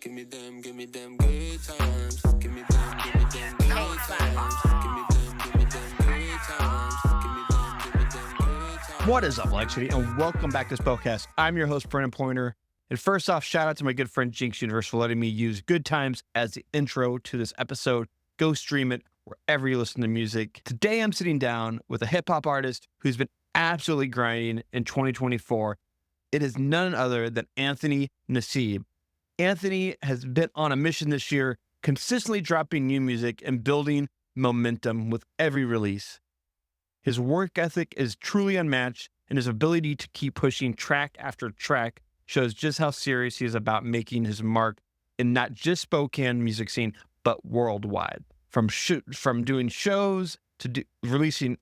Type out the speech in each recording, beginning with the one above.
Give me them good times. Give me them good times. Give me them good times. Give me them good times. What is up, Lilac City, and welcome back to Spokast. I'm your host, Brennan Pointer. And first off, shout out to my good friend Jinx Universe for letting me use Good Times as the intro to this episode. Go stream it wherever you listen to music. Today, I'm sitting down with a hip-hop artist who's been absolutely grinding in 2024. It is none other than Anthony Naseeb. Anthony has been on a mission this year, consistently dropping new music and building momentum with every release. His work ethic is truly unmatched, and his ability to keep pushing track after track shows just how serious he is about making his mark in not just Spokane music scene, but worldwide. From doing shows to releasing,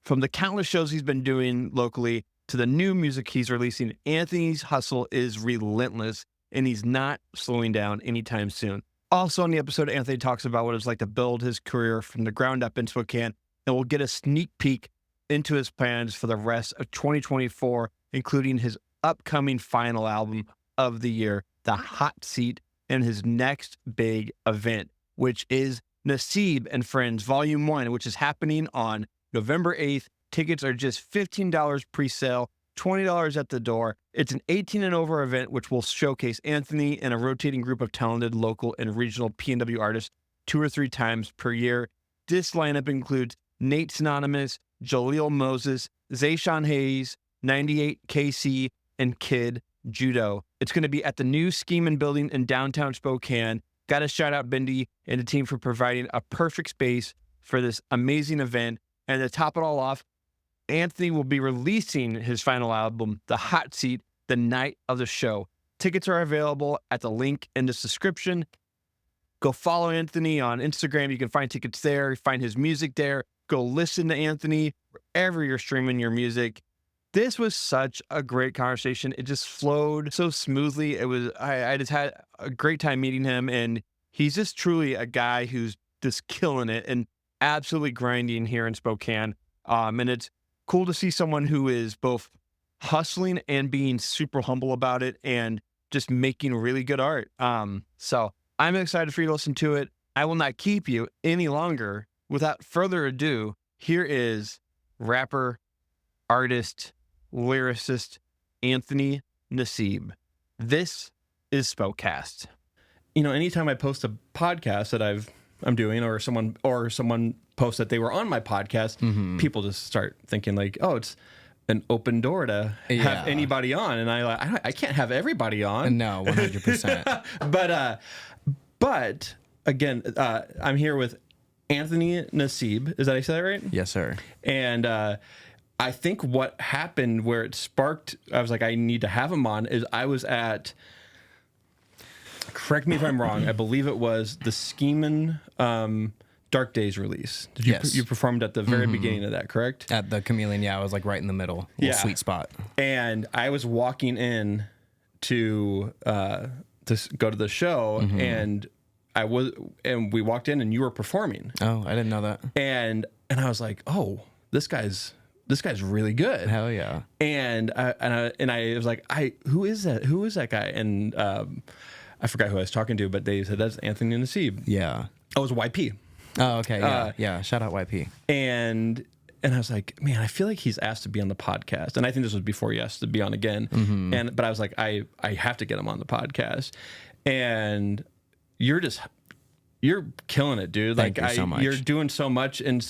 from the countless shows he's been doing locally to the new music he's releasing, Anthony's hustle is relentless, and he's not slowing down anytime soon. Also on the episode, Anthony talks about what it's like to build his career from the ground up in Spokane, and we'll get a sneak peek into his plans for the rest of 2024, including his upcoming final album of the year, The Hot Seat, and his next big event, which is Naseeb and Friends Volume 1, which is happening on November 8th. Tickets are just $15 pre-sale, $20 at the door. It's an 18 and over event, which will showcase Anthony and a rotating group of talented local and regional PNW artists 2 or 3 times per year. This lineup includes Nate Synonymous, Jalil Moses, Zaeshoun Haze, 98 KC, and KidJudo. It's going to be at the new Schemann Building in downtown Spokane. Got to shout out Bendy and the team for providing a perfect space for this amazing event. And to top it all off, Anthony will be releasing his final album, The Hot Seat, the night of the show. Tickets are available at the link in the description. Go follow Anthony on Instagram. You can find tickets there, find his music there. Go listen to Anthony wherever you're streaming your music. This was such a great conversation. It just flowed so smoothly. I just had a great time meeting him, and he's just truly a guy who's just killing it and absolutely grinding here in Spokane. And it's cool to see someone who is both hustling and being super humble about it and just making really good art. So I'm excited for you to listen to it. I will not keep you any longer. Without further ado, here is rapper, artist, lyricist, Anthony Naseeb. This is Spokast. You know, anytime I post a podcast that I'm doing, or someone posts that they were on my podcast, people just start thinking like, oh, it's an open door to have anybody on, and I can't have everybody on. No, 100%. But again, I'm here with Anthony Naseeb. Is that, I said that right? Yes, sir. And I think what happened where it sparked, I was like, I need to have him on, is I was at, correct me if I'm wrong, I believe it was the Schemann Dark Days release. Did you Yes. you performed at the very beginning of that, correct? At the Chameleon, I was like right in the middle, little sweet spot. And I was walking in to go to the show, and we walked in and you were performing. Oh, I didn't know that. And I was like, oh, this guy's really good. Hell yeah. And I was like, who is that? Who is that guy? And I forgot who I was talking to, but they said that's Anthony Naseeb. Yeah. Oh, it was YP. Oh, okay. Yeah. Shout out YP. And I was like, man, I feel like he's asked to be on the podcast. And I think this was before he asked to be on again. But I was like, I have to get him on the podcast. And you're killing it, dude. Thank you so much. You're doing so much in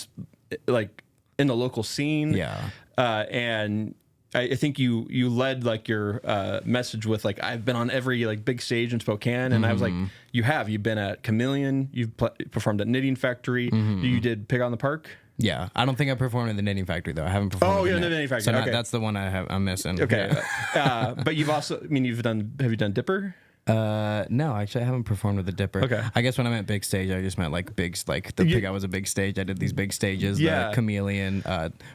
the local scene. Yeah. And I think you led like your message with like, I've been on every like big stage in Spokane, and I was like, you've been at Chameleon, you've performed at Knitting Factory, you did Pig on the Park. Yeah, I don't think I performed at the Knitting Factory though. I haven't performed. Oh, yeah, the Knitting Factory. So okay. that's the one I'm missing. Okay, Yeah. but you've also, have you done Dipper? No, actually, I haven't performed with the Dipper. Okay. I guess when I meant big stage, I just meant like big, like the Pig. I was a big stage. I did these big stages. Yeah. The Chameleon.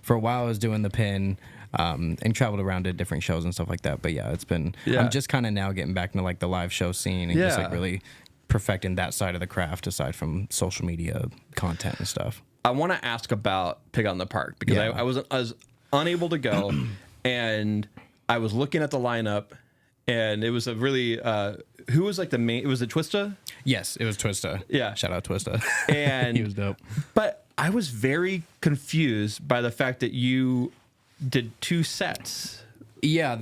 For a while, I was doing the Pin, and traveled around to different shows and stuff like that. But yeah, it's been. Yeah. I'm just kind of now getting back into like the live show scene and just like really perfecting that side of the craft aside from social media content and stuff. I want to ask about Pig on the Park because I was unable to go, and I was looking at the lineup, and it was a really who was like the main? Was it Twista? Yes, it was Twista. Yeah, shout out Twista. And he was dope. But I was very confused by the fact that you did 2 sets. Yeah,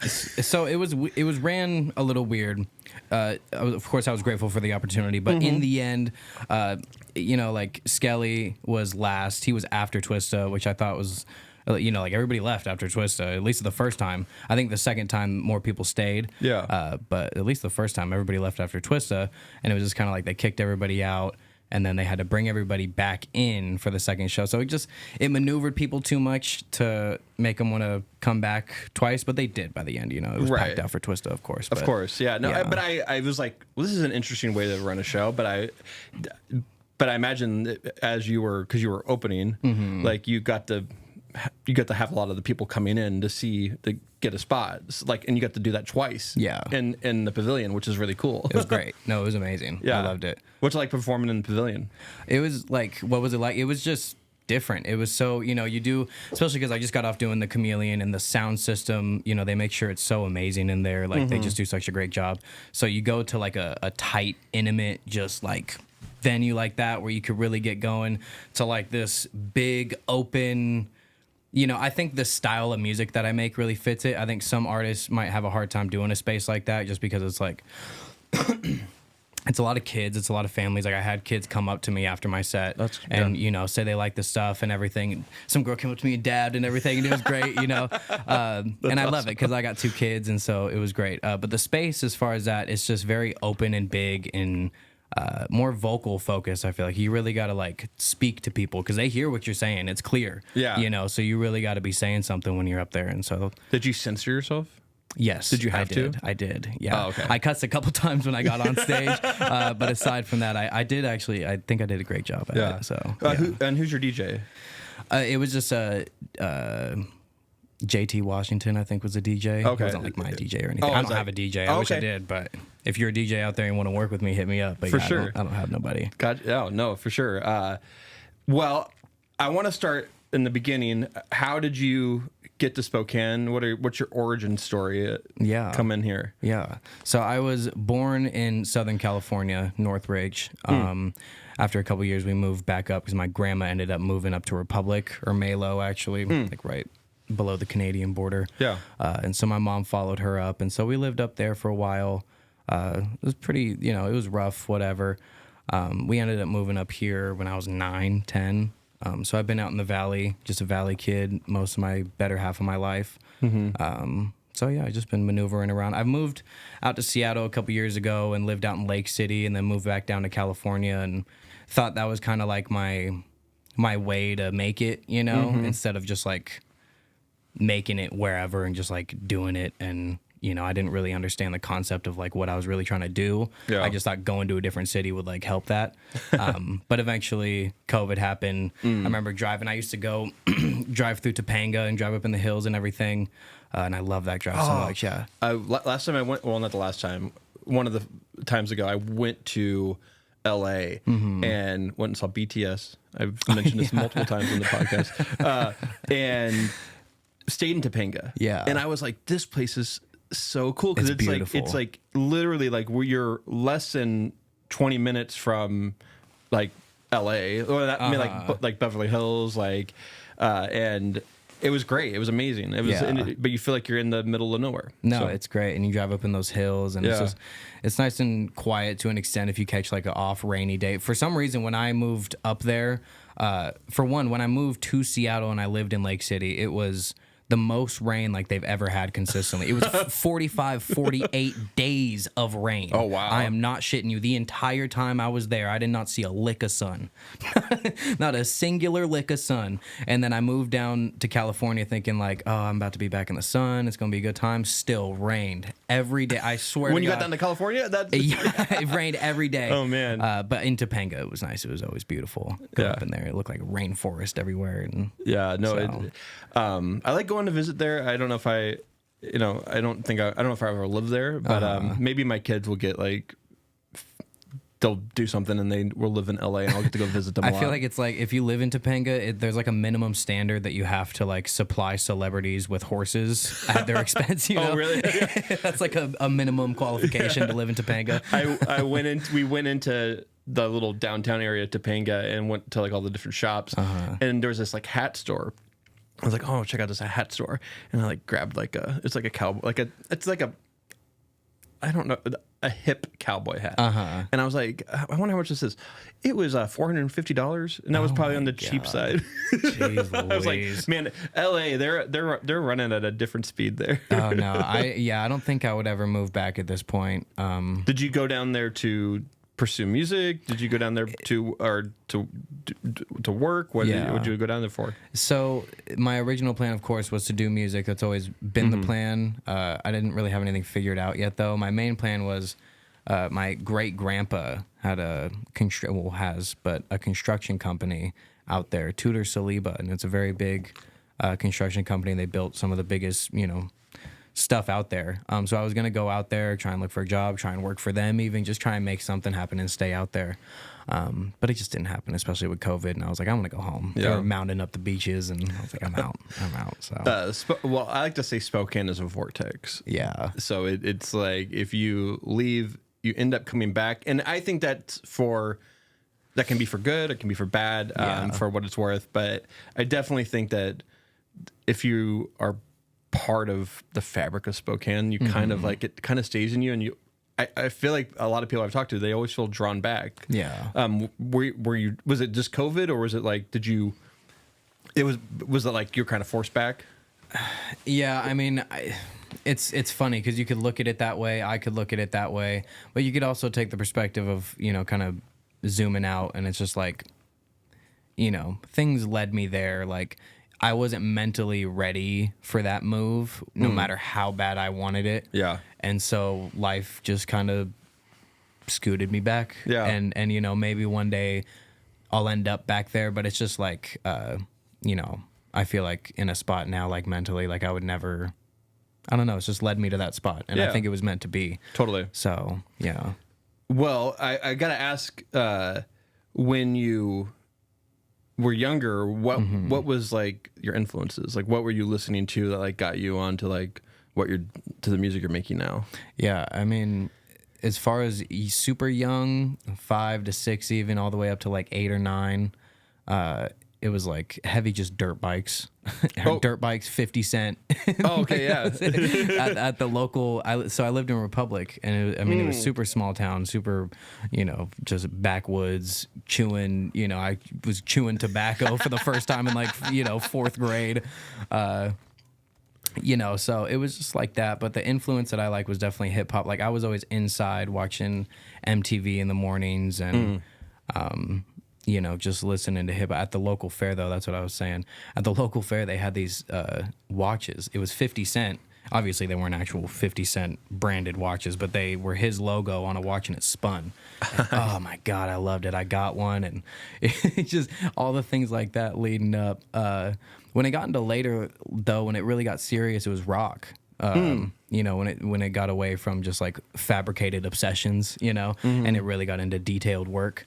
so it was ran a little weird. Of course, I was grateful for the opportunity, but in the end, like Skelly was last. He was after Twista, which I thought was, like everybody left after Twista, at least the first time. I think the second time more people stayed. Yeah. But at least the first time everybody left after Twista, and it was just kind of like they kicked everybody out. And then they had to bring everybody back in for the second show. So it maneuvered people too much to make them want to come back twice, but they did by the end. It was packed out for Twista, of course. Of course, yeah. No, but I was like, well, this is an interesting way to run a show. But I imagine because you were opening, like you got to have a lot of the people coming in to get a spot, and you got to do that twice. Yeah. In the pavilion, which is really cool. It was great. No, it was amazing. Yeah, I loved it. What's it like performing in the pavilion? It was like, what was it like? It was just different. It was so, you do, especially because I just got off doing the Chameleon and the sound system, they make sure it's so amazing in there. Like they just do such a great job. So you go to like a tight, intimate, just like venue like that where you could really get going to like this big open. I think the style of music that I make really fits it. I think some artists might have a hard time doing a space like that just because it's like it's a lot of kids, it's a lot of families. Like I had kids come up to me after my set and say they like the stuff and everything. Some girl came up to me and dabbed and everything, and it was great, and I love it because I got 2 kids, and so it was great. But the space, as far as that, it's just very open and big and more vocal focus. I feel like you really got to like speak to people because they hear what you're saying. It's clear. Yeah. So you really got to be saying something when you're up there. And so, did you censor yourself? Yes. Did you have to? I did. Yeah. Oh, okay. I cussed a couple times when I got on stage, but aside from that, I did actually. I think I did a great job at it. So. Who's your DJ? It was just JT Washington, I think, was a DJ. Okay. It wasn't like my DJ or anything. I don't have a DJ. I wish I did, but if you're a DJ out there and want to work with me, hit me up. But for sure. I don't have nobody. Oh, no, for sure. Well, I want to start in the beginning. How did you get to Spokane? What's your origin story? Come in here. Yeah. So I was born in Southern California, Northridge. After a couple years, we moved back up because my grandma ended up moving up to Republic, or Malo, actually, like right below the Canadian border. Yeah. And so my mom followed her up, and so we lived up there for a while. It was pretty, it was rough, whatever. We ended up moving up here when I was 9, 10. So I've been out in the valley, just a valley kid, most of my better half of my life. So yeah, I've just been maneuvering around. I've moved out to Seattle a couple years ago and lived out in Lake City, and then moved back down to California, and thought that was kind of like my way to make it, instead of just like making it wherever and just like doing it. And I didn't really understand the concept of like what I was really trying to do. Yeah. I just thought going to a different city would like help that. But eventually COVID happened. I remember driving. I used to go drive through Topanga and drive up in the hills and everything. And I love that drive so much. Yeah. Last time I went, well, not the last time, one of the times ago, I went to LA and went and saw BTS. I've mentioned this multiple times in the podcast. And stayed in Topanga. Yeah. And I was like, this place is so cool because it's beautiful. It's like literally like where you're less than 20 minutes from like LA or that, I mean like Beverly Hills, and it was great. It was amazing. It was, but you feel like you're in the middle of nowhere. No, it's great, and you drive up in those hills, and it's nice and quiet to an extent if you catch like an off rainy day. For some reason, when I moved up there, when I moved to Seattle and I lived in Lake City, it was the most rain like they've ever had consistently. It was 45, 48 days of rain. Oh, wow. I am not shitting you. The entire time I was there, I did not see a lick of sun. Not a singular lick of sun. And then I moved down to California thinking like, oh, I'm about to be back in the sun. It's going to be a good time. Still rained every day. I swear when to you God. got down to California? It rained every day. Oh, man. But in Topanga, it was nice. It was always beautiful. Go up in there. It looked like a rainforest everywhere. And I like going to visit there. I don't know if I don't know if I ever lived there, but maybe my kids will get like they'll do something and they will live in LA and I'll get to go visit them a lot. I feel like it's like if you live in Topanga, there's like a minimum standard that you have to like supply celebrities with horses at their expense. You know? Oh, really? That's like a minimum qualification to live in Topanga. We went into the little downtown area of Topanga and went to like all the different shops, and there was this like hat store. I was like, oh, check out this hat store, and I like grabbed like it's like a cowboy, I don't know, a hip cowboy hat. And I was like, I wonder how much this is. It was $450, and that was probably on the cheap side. Jeez I was like, Louise. man, LA, they're running at a different speed there. Oh no, I don't think I would ever move back at this point. Did you go down there to pursue music? Did you go down there to work? What did you go down there for? So my original plan, of course, was to do music. That's always been the plan. I didn't really have anything figured out yet, though. My main plan was my great grandpa had a construction company out there, Tudor Saliba, and it's a very big construction company. They built some of the biggest, stuff out there. So I was gonna go out there, try and look for a job, try and work for them, even just try and make something happen and stay out there. But it just didn't happen, especially with COVID. And I was like, I want to go home. They were mounting up the beaches, and I was like, I'm out. So Well, I like to say Spokane is a vortex. yeah, So it's like if you leave, you end up coming back, and I think that can be for good, it can be for bad, for what it's worth. But I definitely think that if you are part of the fabric of Spokane, you kind of like it kind of stays in you, and I feel like a lot of people I've talked to, they always feel drawn back. yeah. Were you, was it just COVID, or was it like, was it like you're kind of forced back? Yeah, I mean, it's funny because you could look at it that way. I could look at it that way, but you could also take the perspective of kind of zooming out, and it's just like, things led me there. Like, I wasn't mentally ready for that move, no matter how bad I wanted it. Yeah. And so life just kind of scooted me back. Yeah. And maybe one day I'll end up back there, but it's just like, I feel like in a spot now, like mentally, like I would never, I don't know, it's just led me to that spot. And I think it was meant to be. Totally. So, yeah. Well, I got to ask, when you were younger, what was like your influences? Like, what were you listening to that like got you onto like to the music you're making now? Yeah, I mean, as far as super young, 5 to 6, even all the way up to like 8 or 9, it was like heavy just dirt bikes. Dirt bikes, 50 Cent. Oh, okay, yeah. at the local, so I lived in Republic, and it was super small town, super, just backwoods, chewing, I was chewing tobacco for the first time in like, 4th grade. So it was just like that. But the influence that I like was definitely hip hop. Like I was always inside watching MTV in the mornings and, just listening to hip hop. At the local fair, though, that's what I was saying. At the local fair, they had these watches. It was 50 Cent. Obviously, they weren't actual 50 Cent branded watches, but they were his logo on a watch, and it spun. And, oh, my God, I loved it. I got one, and it just all the things like that leading up. When it got into later, though, when it really got serious, it was rock. When it got away from just, like, fabricated obsessions, and it really got into detailed work.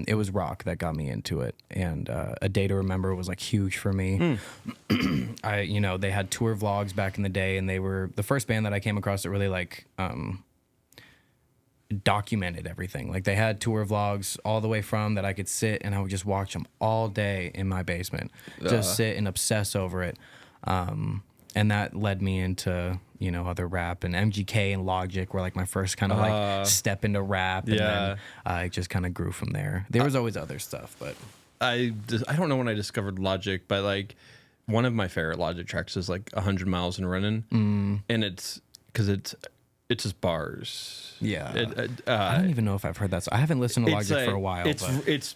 It was rock that got me into it, and A Day to Remember was like huge for me. They had tour vlogs back in the day, and they were the first band that I came across that really like documented everything. Like they had tour vlogs all the way from that I could sit and I would just watch them all day in my basement, just sit and obsess over it. And that led me into, other rap, and MGK and Logic were like my first kind of like step into rap. And then I just kind of grew from there. There was always other stuff, but I don't know when I discovered Logic, but like one of my favorite Logic tracks is like 100 Miles and Running. And it's because it's just bars. Yeah. I don't even know if I've heard that. So I haven't listened to Logic for a while. It's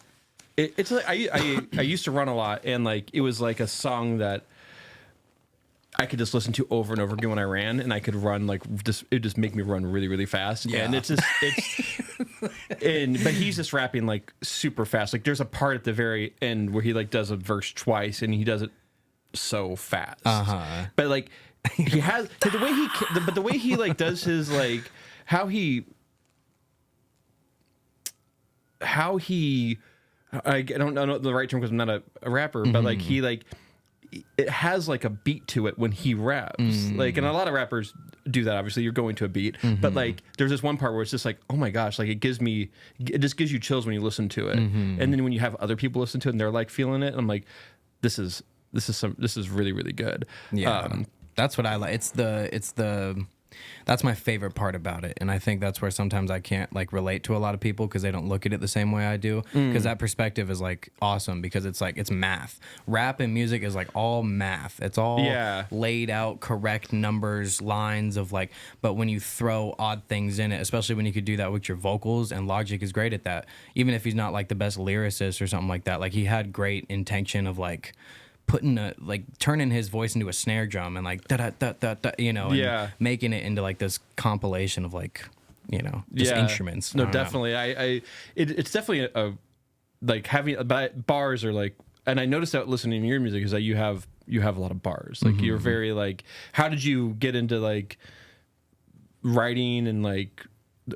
like I used to run a lot, and like it was like a song that I could just listen to over and over again when I ran, and I could run like it would just make me run really, really fast. Yeah. And but he's just rapping like super fast. Like there's a part at the very end where he like does a verse twice, and he does it so fast. But like he has the way he like does his like how he how he, I don't know the right term because I'm not a rapper, but like he like, it has like a beat to it when he raps. Like, and a lot of rappers do that. Obviously, you're going to a beat, but like there's this one part where it's just like, oh my gosh, like it just gives you chills when you listen to it. And then when you have other people listen to it and they're like feeling it, I'm like, this is really, really good. Yeah, that's what I like. That's my favorite part about it, and I think that's where sometimes I can't like relate to a lot of people because they don't look at it the same way I do. Because that perspective is like awesome because it's like it's math. Rap and music is like all math. It's all laid out, correct numbers, lines of like. But when you throw odd things in it, especially when you could do that with your vocals, and Logic is great at that. Even if he's not like the best lyricist or something like that, like he had great intention of like turning his voice into a snare drum and like da da da da da, you know, and making it into like this compilation of like, you know, just instruments. No, definitely. It's definitely a like having bars are like, and I noticed that listening to your music is that you have a lot of bars. Like you're very like, how did you get into like writing and like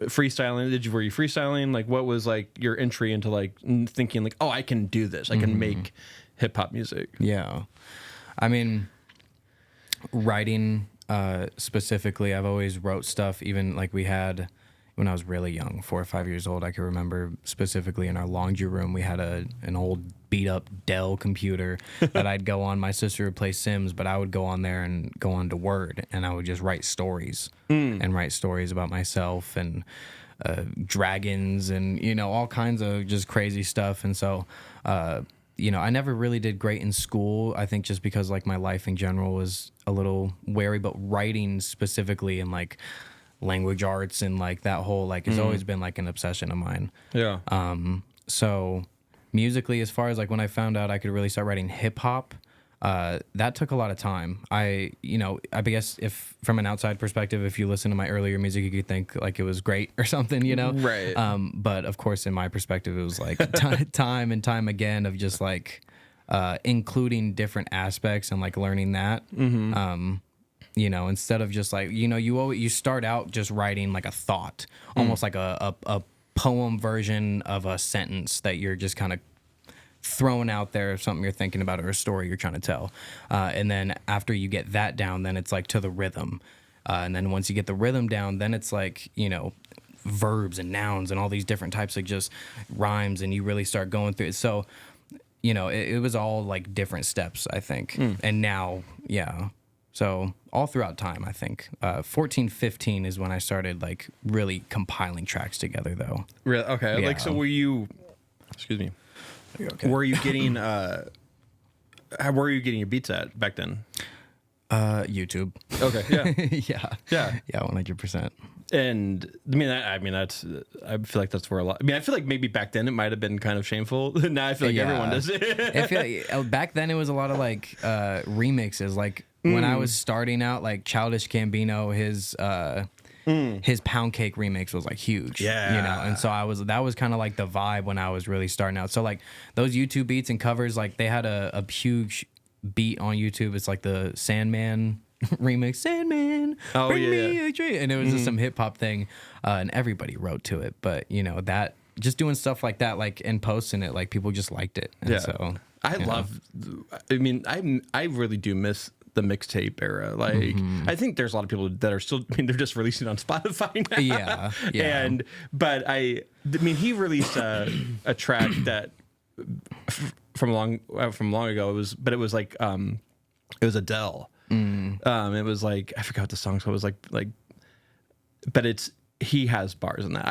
freestyling? Were you freestyling? Like what was like your entry into like thinking like, oh, I can do this. I can make hip hop music. Yeah. I mean, writing specifically, I've always wrote stuff, even like we had when I was really young, 4 or 5 years old. I can remember specifically in our laundry room, we had an old beat up Dell computer that I'd go on. My sister would play Sims, but I would go on there and go on to Word, and I would just write stories and write stories about myself and dragons and, you know, all kinds of just crazy stuff. And so, you know, I never really did great in school. I think just because like my life in general was a little wary, but writing specifically and like language arts and like that whole like it's always been like an obsession of mine. Yeah. So musically, as far as like when I found out I could really start writing hip hop, that took a lot of time. I guess if from an outside perspective, if you listen to my earlier music, you could think like it was great or something, you know? Right. But of course, in my perspective, it was like time and time again of just like including different aspects and like learning that. You know, instead of just like, you know, you start out just writing like a thought, almost like a poem version of a sentence that you're just kind of thrown out there of something you're thinking about or a story you're trying to tell. And then after you get that down, then it's like to the rhythm. And then once you get the rhythm down, then it's like, you know, verbs and nouns and all these different types of just rhymes, and you really start going through it. So, you know, it was all like different steps, I think. And now, so all throughout time, I think 14, 15 is when I started like really compiling tracks together though. Really? Okay. Like, so were you, excuse me. Okay. Were you getting where were you getting your beats at back then? YouTube. Okay. Yeah. Yeah. 100%. And I mean that's I feel like that's where a lot. I mean, I feel like maybe back then it might have been kind of shameful. Now I feel like everyone does it. I feel like back then it was a lot of like remixes. Like when I was starting out, like Childish Gambino, his Pound Cake remix was like huge. Yeah. You know, and so that was kind of like the vibe when I was really starting out. So like those YouTube beats and covers, like they had a huge beat on YouTube. It's like the Sandman remix, Sandman, bring me a treat. And it was just some hip hop thing. And everybody wrote to it. But you know, that just doing stuff like that, like and posting it, like people just liked it. And so I really do miss the mixtape era. Like I think there's a lot of people that are still, I mean, they're just releasing on Spotify now. Yeah. But I mean, he released a track that from long ago. It was like it was Adele. It was like, I forgot what the song's called. It was like, but he has bars in that.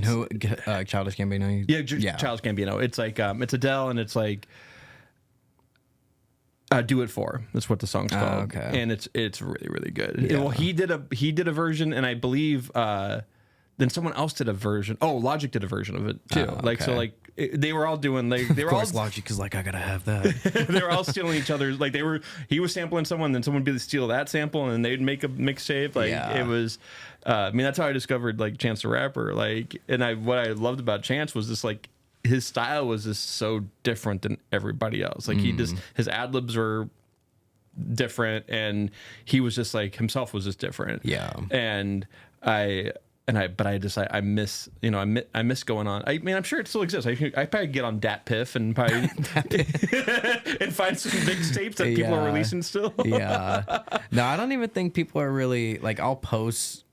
Who Childish Gambino? Childish Gambino. It's like it's Adele, and it's like Do It For. That's what the song's called. Okay. And it's really, really good. Yeah. Well, he did a version, and I believe then someone else did a version. Oh, Logic did a version of it too. Okay. Like so, like they were all doing. They were all Logic is like, I gotta have that. They were all stealing each other's. Like he was sampling someone, then someone would be to steal that sample, and then they'd make a mixtape. Like it was. I mean, that's how I discovered like Chance the Rapper. Like, and what I loved about Chance was this like his style was just so different than everybody else. Like his ad libs were different, and he was just like himself was just different. Yeah. And but I miss, you know, I miss going on. I mean, I'm sure it still exists. I probably get on DatPiff and probably and find some mixtapes that people are releasing still. Yeah. No, I don't even think people are really like. I'll post,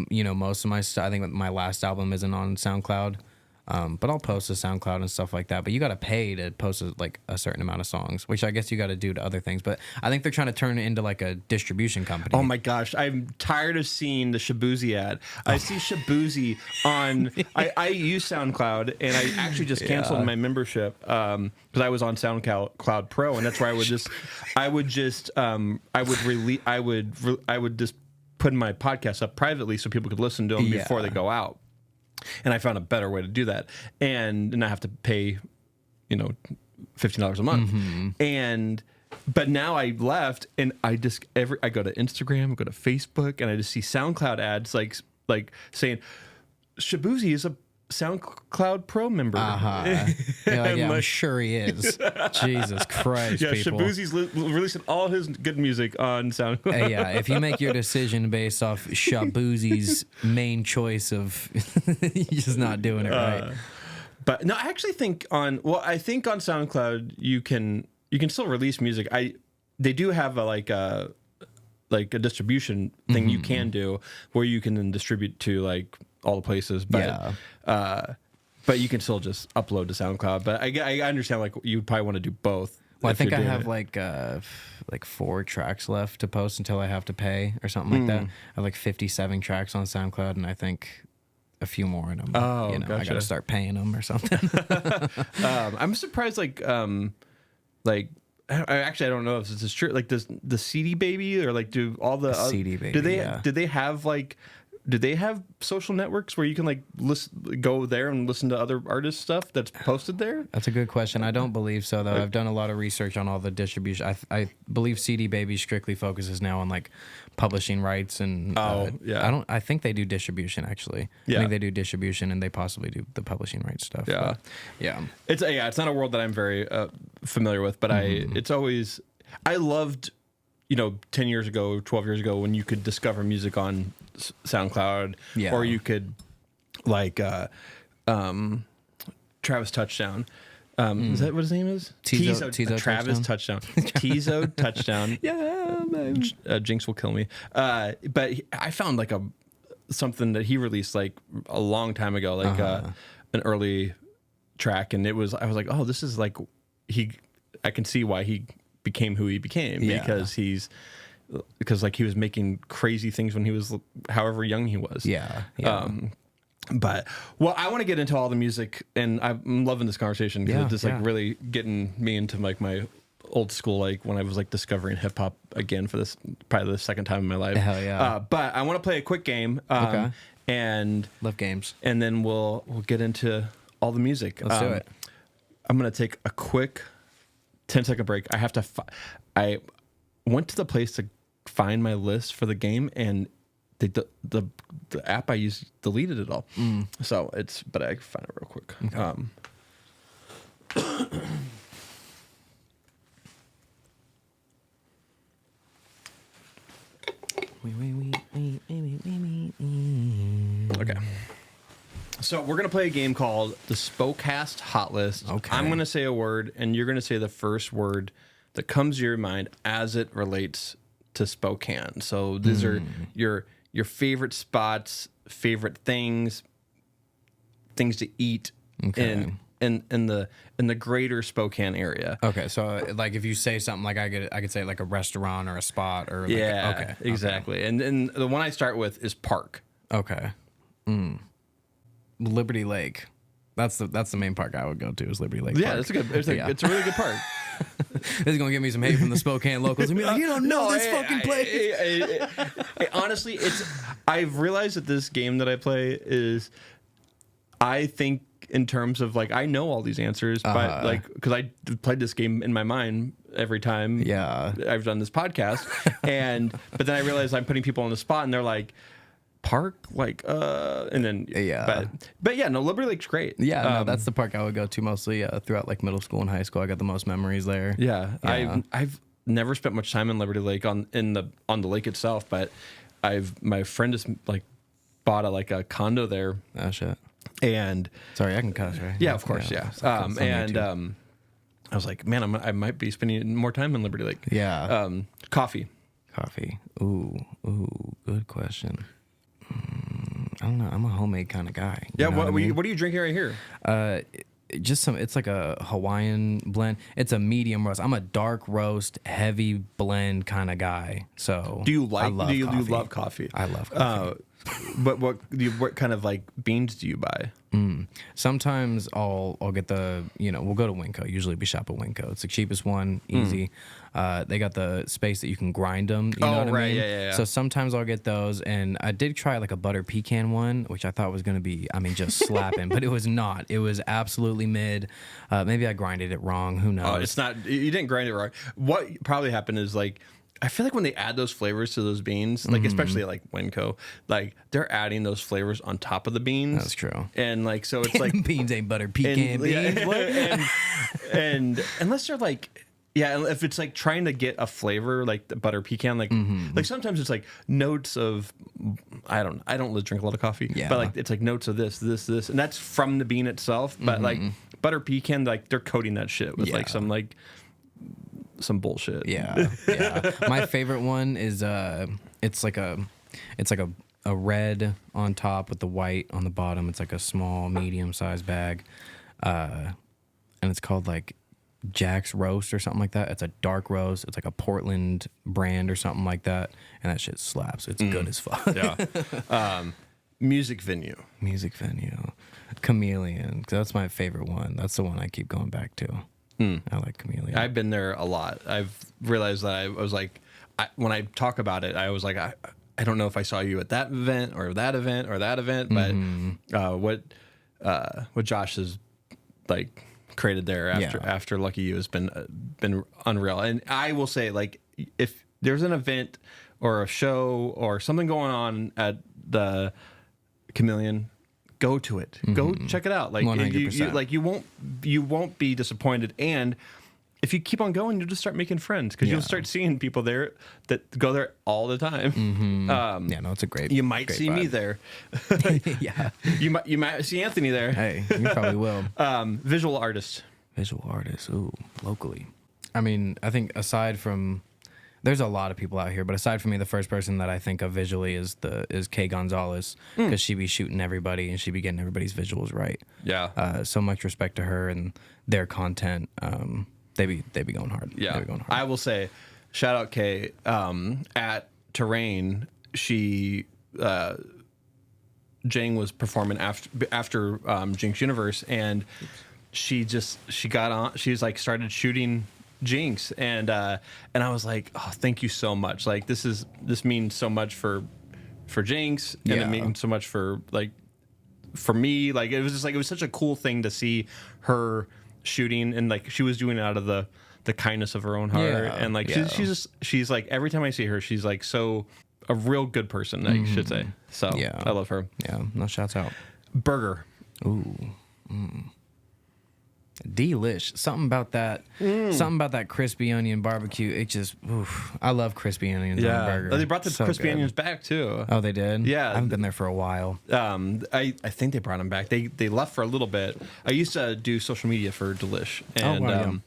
you know, most of my stuff. I think my last album isn't on SoundCloud. But I'll post to SoundCloud and stuff like that. But you got to pay to post like a certain amount of songs, which I guess you got to do to other things. But I think they're trying to turn it into like a distribution company. Oh my gosh, I'm tired of seeing the Shabuzi ad. I see Shabuzi on. I use SoundCloud, and I actually just canceled my membership because I was on SoundCloud Pro, and that's where I would just put my podcast up privately so people could listen to them before they go out. And I found a better way to do that, and not have to pay, you know, $15 a month. But now I left, and I go to Instagram, I go to Facebook, and I just see SoundCloud ads like saying Shabuzi is a SoundCloud Pro member. You're like, yeah, I'm sure he is. Jesus Christ, yeah, people. Shabuzi's releasing all his good music on SoundCloud. Yeah, if you make your decision based off Shabuzi's main choice of, you're just not doing it right. But no, I actually think on SoundCloud you can still release music. They do have a distribution thing you can do where you can then distribute to like all the places, but but you can still just upload to SoundCloud. But I understand like you'd probably want to do both. Well, I think I have like 4 tracks left to post until I have to pay or something like that. I have like 57 tracks on SoundCloud, and I think a few more in them. Oh, you know, gotcha. I got to start paying them or something. I'm surprised I don't know if this is true. Like the CD Baby or like do all the CD Baby? Do they have social networks where you can like go there and listen to other artists' stuff that's posted there? That's a good question. I don't believe so, though. I've done a lot of research on all the distribution. I believe CD Baby strictly focuses now on like publishing rights and I think they do distribution actually. I think they do distribution and they possibly do the publishing rights stuff. Yeah, but, it's not a world that I'm very familiar with, but I loved, you know, 10 years ago, 12 years ago, when you could discover music on SoundCloud, or you could like Travis Touchdown. Is that what his name is? Tizo Travis Touchdown. Tizo Touchdown. Yeah, man. Jinx will kill me. But I found like something that he released like a long time ago, like an early track, and I was like, oh, this is like I can see why he became who he became because like he was making crazy things when he was however young he was. But I want to get into all the music, and I'm loving this conversation because it's just like really getting me into like my old school, like when I was like discovering hip hop again for this probably the second time in my life. Hell yeah. But I want to play a quick game. Okay. And love games. And then we'll get into all the music. Let's do it. I'm gonna take a quick 10-second break. I went to the place to find my list for the game, and the app I used deleted it all. So but I can find it real quick. Okay. Okay. So we're gonna play a game called the Spokast Hot List. Okay. I'm gonna say a word, and you're gonna say the first word that comes to your mind as it relates to Spokane. So these are your favorite spots, favorite things to eat in the greater Spokane area. Okay, so like if you say something like I could say like a restaurant or a spot or like okay, exactly. Okay. And the one I start with is park. Okay. Liberty Lake. That's the main park I would go to is Liberty Lake. Yeah, Park. that's a good. It's a really good park. This is gonna get me some hate from the Spokane locals and be like, you don't know this fucking place. Honestly, I've realized that this game that I play is, I think in terms of like I know all these answers, but like because I played this game in my mind every time. I've done this podcast, but then I realized I'm putting people on the spot, and they're like, park, like and then but yeah, no, Liberty Lake's great. No, that's the park I would go to mostly throughout like middle school and high school. I got the most memories there. I've never spent much time in Liberty Lake on the lake itself, but my friend is like bought a condo there, Oh shit. and Sorry, I can cuss, right? yeah, of course, yeah. It's on And YouTube. I was like, man, I might be spending more time in Liberty Lake. Yeah. Coffee. Coffee. Ooh, good question. I don't know. I'm a homemade kind of guy. Yeah. You know What I mean? are you drinking right here? Just some. It's like a Hawaiian blend. It's a medium roast. I'm a dark roast, heavy blend kind of guy. So Do you I like? love Do you coffee. love coffee? I love coffee. But what kind of like beans do you buy? Sometimes I'll get the, we'll go to Winco. Usually we shop at Winco. It's the cheapest one, easy. They got the space that you can grind them. You know what I mean? Yeah. So sometimes I'll get those, and I did try like a butter pecan one, which I thought was gonna be, just slapping, but it was not. It was absolutely mid. Maybe I grinded it wrong. Who knows? Oh, it's not. You didn't grind it wrong. What probably happened is like, I feel like when they add those flavors to those beans, like especially like Winco, like they're adding those flavors on top of the beans. That's true. And like, so it's like beans ain't butter pecan beans. yeah, What? and unless they're like, yeah, if it's like trying to get a flavor like the butter pecan, like sometimes it's like notes of, I don't drink a lot of coffee, Yeah. but like it's like notes of this, and that's from the bean itself. But like butter pecan, like they're coating that shit with like some bullshit. Yeah. My favorite one is it's like a red on top with the white on the bottom. It's like a small, medium-sized bag, and it's called like Jack's Roast or something like that. It's a dark roast. It's like a Portland brand or something like that, and that shit slaps. It's good as fuck. Yeah. Music venue. Chameleon. That's my favorite one. That's the one I keep going back to. I like Chameleon. I've been there a lot. I've realized that I was like, when I talk about it, I was like, I don't know if I saw you at that event or that event or that event, but what Josh has like created there after Lucky You has been unreal. And I will say, like, if there's an event or a show or something going on at the Chameleon, go to it. Go check it out. Like 100%. You won't be disappointed. And if you keep on going, you'll just start making friends because you'll start seeing people there that go there all the time. It's a great. You might great see vibe. me there. Yeah. You might see Anthony there. Hey, you probably will. Visual artist. Ooh, locally. I mean, I think aside from, there's a lot of people out here, but aside from me, the first person that I think of visually is Kay Gonzalez, because she be shooting everybody and she be getting everybody's visuals right. Yeah. So much respect to her and their content. They be going hard. Yeah. They be going hard. I will say, shout out Kay. At Terrain, she Jing was performing after Jinx Universe, and she got on. She's like started shooting Jinx, and I was like, oh, thank you so much. Like this means so much for Jinx, and it means so much for me. Like it was such a cool thing to see her shooting, and like she was doing it out of the kindness of her own heart, and like she's like, every time I see her, she's like so a real good person, I should say. So I love her. Yeah, no, shouts out. Burger. Ooh. Delish. Something about that crispy onion barbecue. It just, I love crispy onions on a burger. Oh, they brought the So crispy good. onions back too. Oh, they did? Yeah. I haven't been there for a while. I think they brought them back. They left for a little bit. I used to do social media for Delish, and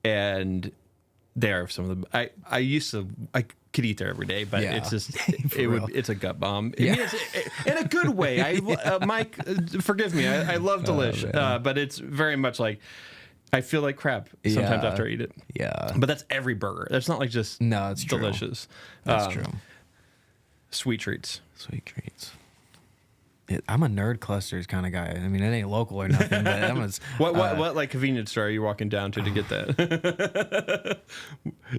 and they're some of the I could eat there every day, but it's just it's a gut bomb. Yeah. I mean, in a good way. Mike, forgive me. I love Delish, but it's very much like I feel like crap sometimes after I eat it. Yeah, but that's every burger. That's not like just it's true. delicious. That's true. Sweet treats. I'm a nerd clusters kind of guy. I mean, it ain't local or nothing, but I'm what like convenience store are you walking down to get that?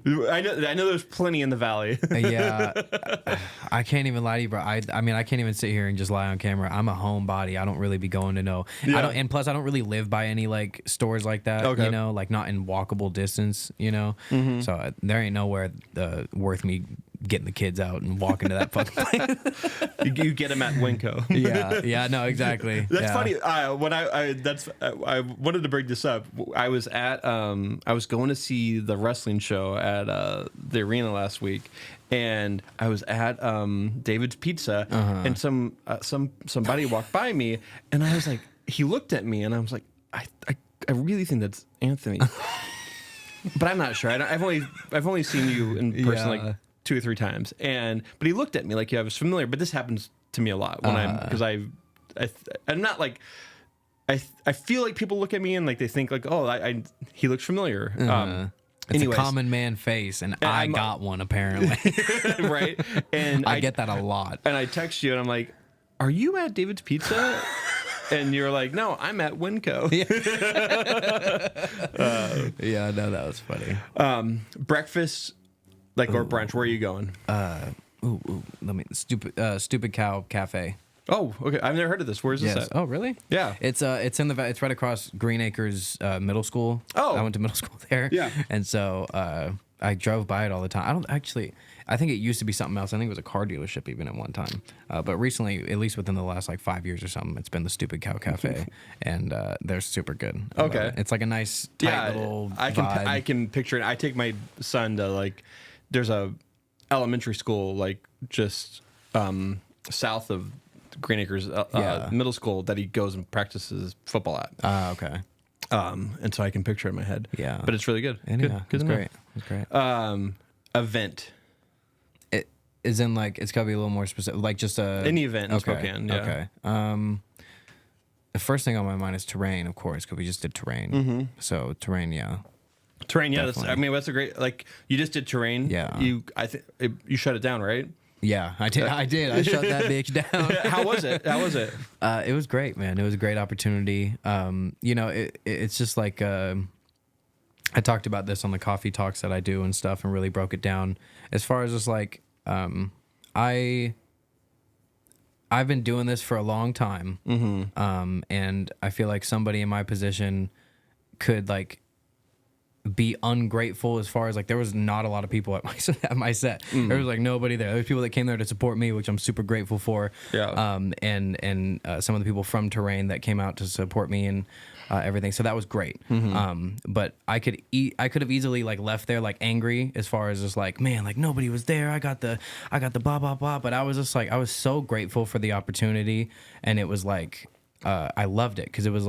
I know there's plenty in the valley. Yeah, I can't even lie to you, bro. I mean, I can't even sit here and just lie on camera. I'm a homebody. I don't really be going to know. Yeah. And plus, I don't really live by any like stores like that. Okay. You know, like not in walkable distance. You know, so there ain't nowhere worth me getting the kids out and walking to that fucking place. You get them at Winco. yeah, no, exactly. That's funny. When I wanted to bring this up. I was going to see the wrestling show at the arena last week, and I was at David's Pizza, and somebody walked by me, and I was like, he looked at me, and I was like, I really think that's Anthony, but I'm not sure. I've only seen you in person like 2 or 3 times, but he looked at me like I was familiar. But this happens to me a lot when I'm not like I feel like people look at me and like they think like, oh, he looks familiar. It's a common man face, and I got one apparently. Right, and I get that a lot. And I text you, and I'm like, "Are you at David's Pizza?" And you're like, "No, I'm at Winco." Yeah, no, that was funny. Breakfast, or brunch. Where are you going? Let me Stupid Cow Cafe. Oh, okay. I've never heard of this. Where's this at? Oh, really? Yeah. It's right across Green Acres Middle School. Oh. I went to middle school there. Yeah. And so I drove by it all the time. I think it used to be something else. I think it was a car dealership even at one time. But recently, at least within the last like 5 years or something, it's been the Stupid Cow Cafe, and they're super good. Okay. It's like a nice tight little vibe. I can picture it. I take my son to there's a elementary school just south of Green Acres middle school that he goes and practices football at. Okay. And so I can picture it in my head. Yeah. But it's really good. And good. yeah, Good it's to know. great. It's great. Event. It is in it's gotta be a little more specific, like just any event in okay. Spokane. Yeah. Okay. The first thing on my mind is terrain, of course, because we just did terrain. Mm-hmm. So terrain, yeah. Terrain, yeah. That's a great. You just did terrain. Yeah. I think you shut it down, right? Yeah, I did. I shut that bitch down. How was it? It was great, man. It was a great opportunity. It's just like I talked about this on the coffee talks that I do and stuff, and really broke it down as far as just I've been doing this for a long time, and I feel like somebody in my position could be ungrateful as far as there was not a lot of people at my set. There was nobody there. There was people that came there to support me, which I'm super grateful for. Yeah. And some of the people from Terrain that came out to support me and everything. So that was great. But I could have easily left there angry as far as just man, nobody was there. I got the blah blah blah. But I was just I was so grateful for the opportunity, and it was I loved it because it was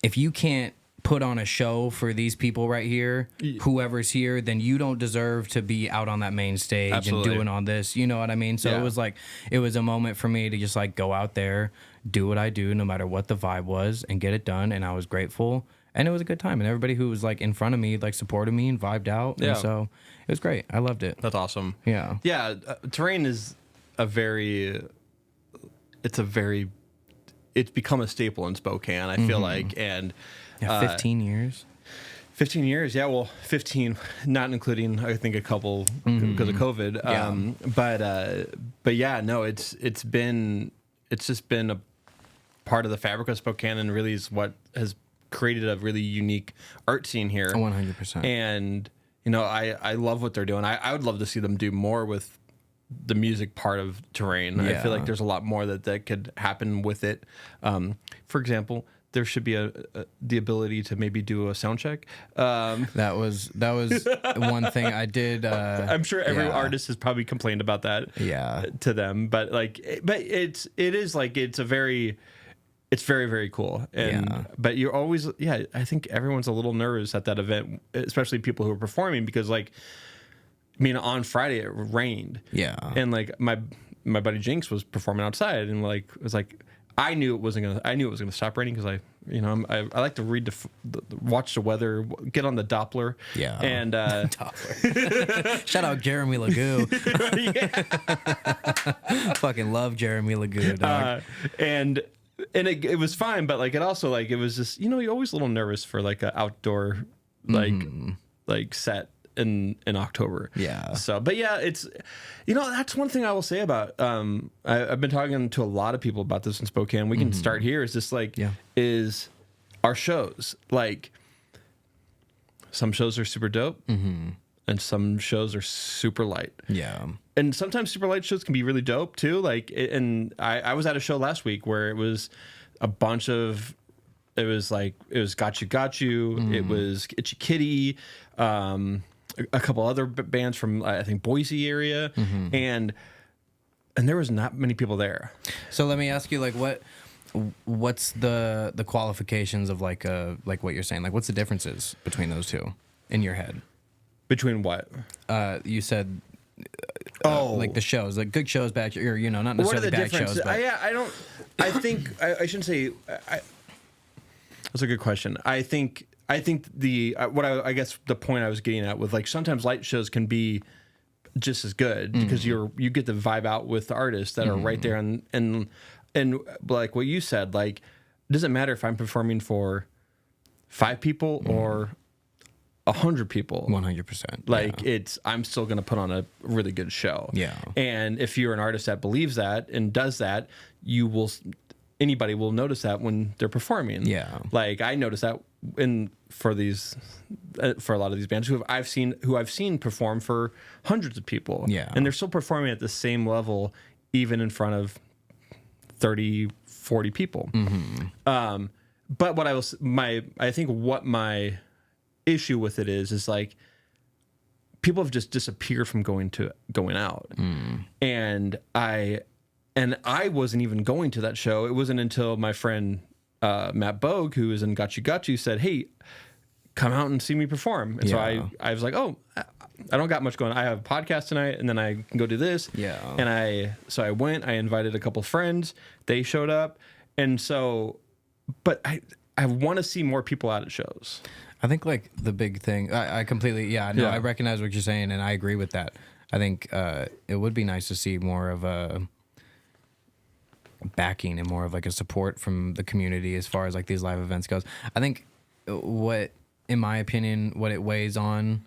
if you can't put on a show for these people right here, whoever's here, then you don't deserve to be out on that main stage. Absolutely. And doing all this, you know what I mean? So it was a moment for me to just go out there, do what I do, no matter what the vibe was, and get it done. And I was grateful, and it was a good time. And everybody who was in front of me supported me and vibed out. Yeah. And so it was great. I loved it. That's awesome. Yeah. Yeah. Terrain is it's become a staple in Spokane, I feel like. And 15 years. 15 years, yeah. Well, 15, not including I think a couple because of COVID. Yeah. But yeah, no, it's just been a part of the fabric of Spokane, and really is what has created a really unique art scene here. 100%. And I love what they're doing. I would love to see them do more with the music part of Terrain. Yeah. I feel like there's a lot more that could happen with it. For example, there should be the ability to maybe do a sound check. That was one thing I did. I'm sure every artist has probably complained about that. Yeah. To them, but it's very, very cool. And but you're always I think everyone's a little nervous at that event, especially people who are performing, because on Friday it rained. Yeah. And my buddy Jinx was performing outside, and it was I knew it was gonna stop raining because I like to watch the weather, get on the Doppler. Yeah. And Doppler. Shout out Jeremy Lagoo. Fucking love Jeremy Lagoo, dog. And it was fine, but it also it was just you're always a little nervous for an outdoor set in October. Yeah. So, but yeah, it's that's one thing I will say about I've been talking to a lot of people about this in Spokane. We can start here. Is just is our shows. Some shows are super dope. and some shows are super light. Yeah. And sometimes super light shows can be really dope too. Like, and I was at a show last week where it was a bunch of, it was Got You Got You, it was Itchy Kitty, a couple other bands from I think Boise area, and there was not many people there. So let me ask you, like, what's the qualifications of like what you're saying? Like, what's the differences between those two in your head? Between what? You said. Oh, like the shows, like good shows, bad, or not necessarily bad shows. But I don't. I think I shouldn't say. That's a good question. I think the I guess the point I was getting at with like sometimes light shows can be just as good because you get the vibe out with the artists that are right there and like what you said, like it doesn't matter if I'm performing for 5 people or 100 people. 100%. Like I'm still going to put on a really good show. Yeah. And if you're an artist that believes that and does that, anybody will notice that when they're performing. Yeah. Like I notice that for a lot of these bands who I've seen perform for hundreds of people. Yeah. And they're still performing at the same level, even in front of 30, 40 people. But what I think what my issue with it is like people have just disappeared from going out, and I wasn't even going to that show. It wasn't until my friend Matt Bogue, who is in Got You, said, "Hey, come out and see me perform." And so I was like, "Oh, I don't got much going. I have a podcast tonight, and then I can go do this." Yeah. And I went. I invited a couple friends. They showed up, and so, but I want to see more people out at shows. I think like the big thing, I completely, I recognize what you're saying, and I agree with that. I think it would be nice to see more of a backing and more of like a support from the community as far as like these live events goes. I think in my opinion, what it weighs on